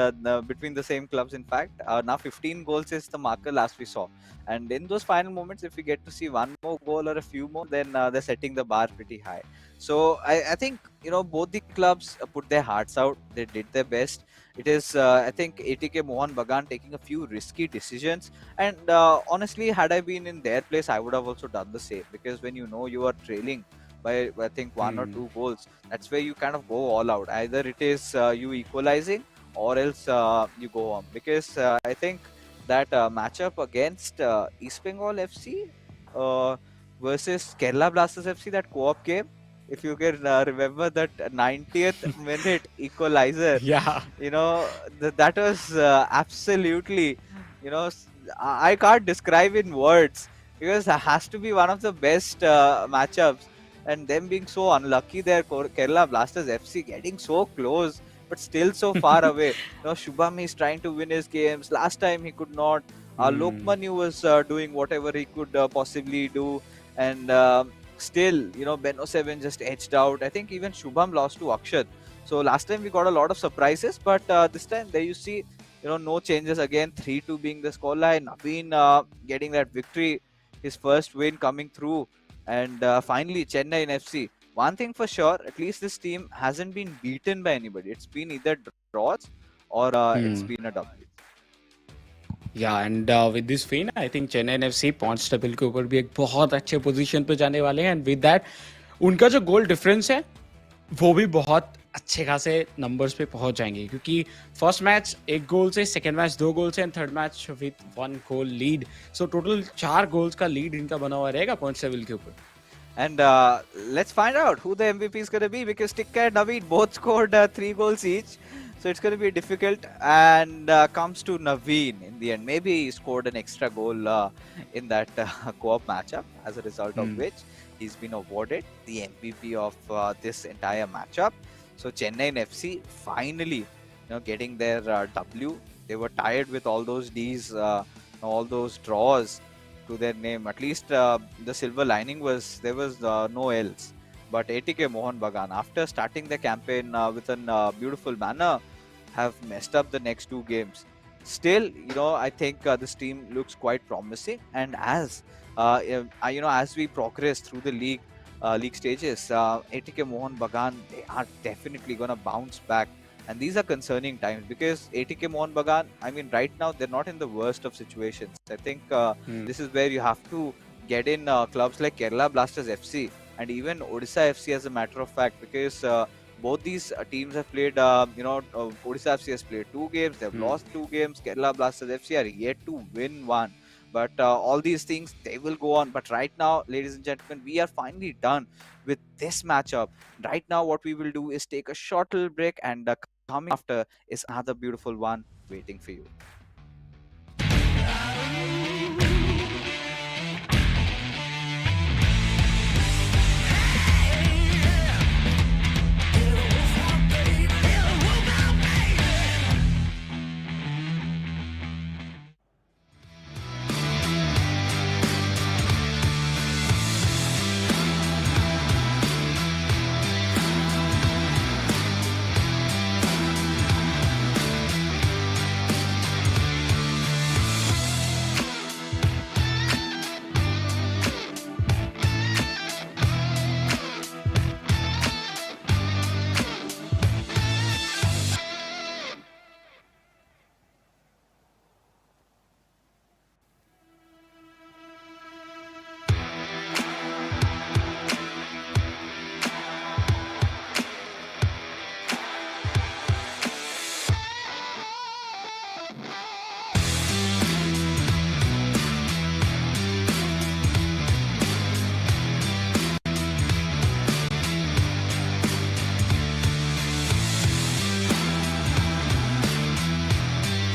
between the same clubs. In fact, now 15 goals is the marker last we saw. And in those final moments, if we get to see one more goal or a few more, then they're setting the bar pretty high. So I think both the clubs put their hearts out. They did their best. It is I think ATK Mohun Bagan taking a few risky decisions. And honestly, had I been in their place, I would have also done the same because when you are trailing by I think one or two goals, that's where you kind of go all out. Either it is you equalizing or else you go on because I think that matchup against East Bengal FC versus Kerala Blasters FC, that co-op game, if you can remember that 90th minute equalizer, that was absolutely, I can't describe in words because it has to be one of the best matchups. And them being so unlucky there, Kerala Blasters FC getting so close but still so far away. Shubham is trying to win his games. Last time he could not. Lokmanu was doing whatever he could possibly do. And still, Benno 7 just edged out. I think even Shubham lost to Akshat. So last time we got a lot of surprises, but this time there you see, no changes again. 3-2 being the scoreline. Naveen getting that victory, his first win coming through. And finally, Chennaiyin FC. One thing for sure, at least this team hasn't been beaten by anybody. It's been either draws or it's been a W.
Yeah, and with this win, I think Chennaiyin FC points table के ऊपर भी एक बहुत अच्छे position पे जाने वाले हैं एंड विद दैट उनका जो गोल डिफरेंस है वो भी बहुत अच्छे खासे नंबर्स पे पहुंच जाएंगे क्योंकि फर्स्ट मैच एक गोल से सेकंड मैच 2 गोल से and third match with 1 goal lead so total 4 goals का लीड इनका बना हुआ रहेगा पॉइंट्स टेबल के ऊपर.
And let's find out who the MVP is going to be because Tikka and Naveen both scored 3 goals each. So it's going to be difficult and comes to Naveen in the end. Maybe he scored an extra goal in that co-op matchup as a result of which he's been awarded the MVP of this entire matchup. So Chennaiyin FC finally getting their W. They were tired with all those Ds, all those draws to their name. At least the silver lining was there was no else. But ATK Mohun Bagan, after starting the campaign with a beautiful manner, have messed up the next 2 games. Still, I think this team looks quite promising. And as as we progress through the league stages, ATK Mohun Bagan, they are definitely gonna bounce back And these are concerning times because ATK Mohun Bagan, I mean, right now they're not in the worst of situations. I think
Hmm.
this is where you have to get in clubs like Kerala Blasters FC and even Odisha FC, as a matter of fact, because both these teams have played, Odisha FC has played 2 games, they've
Hmm.
lost 2 games. Kerala Blasters FC are yet to win one. But all these things, they will go on. But right now, ladies and gentlemen, we are finally done with this matchup. Right now, what we will do is take a short little break, and coming after is another beautiful one waiting for you.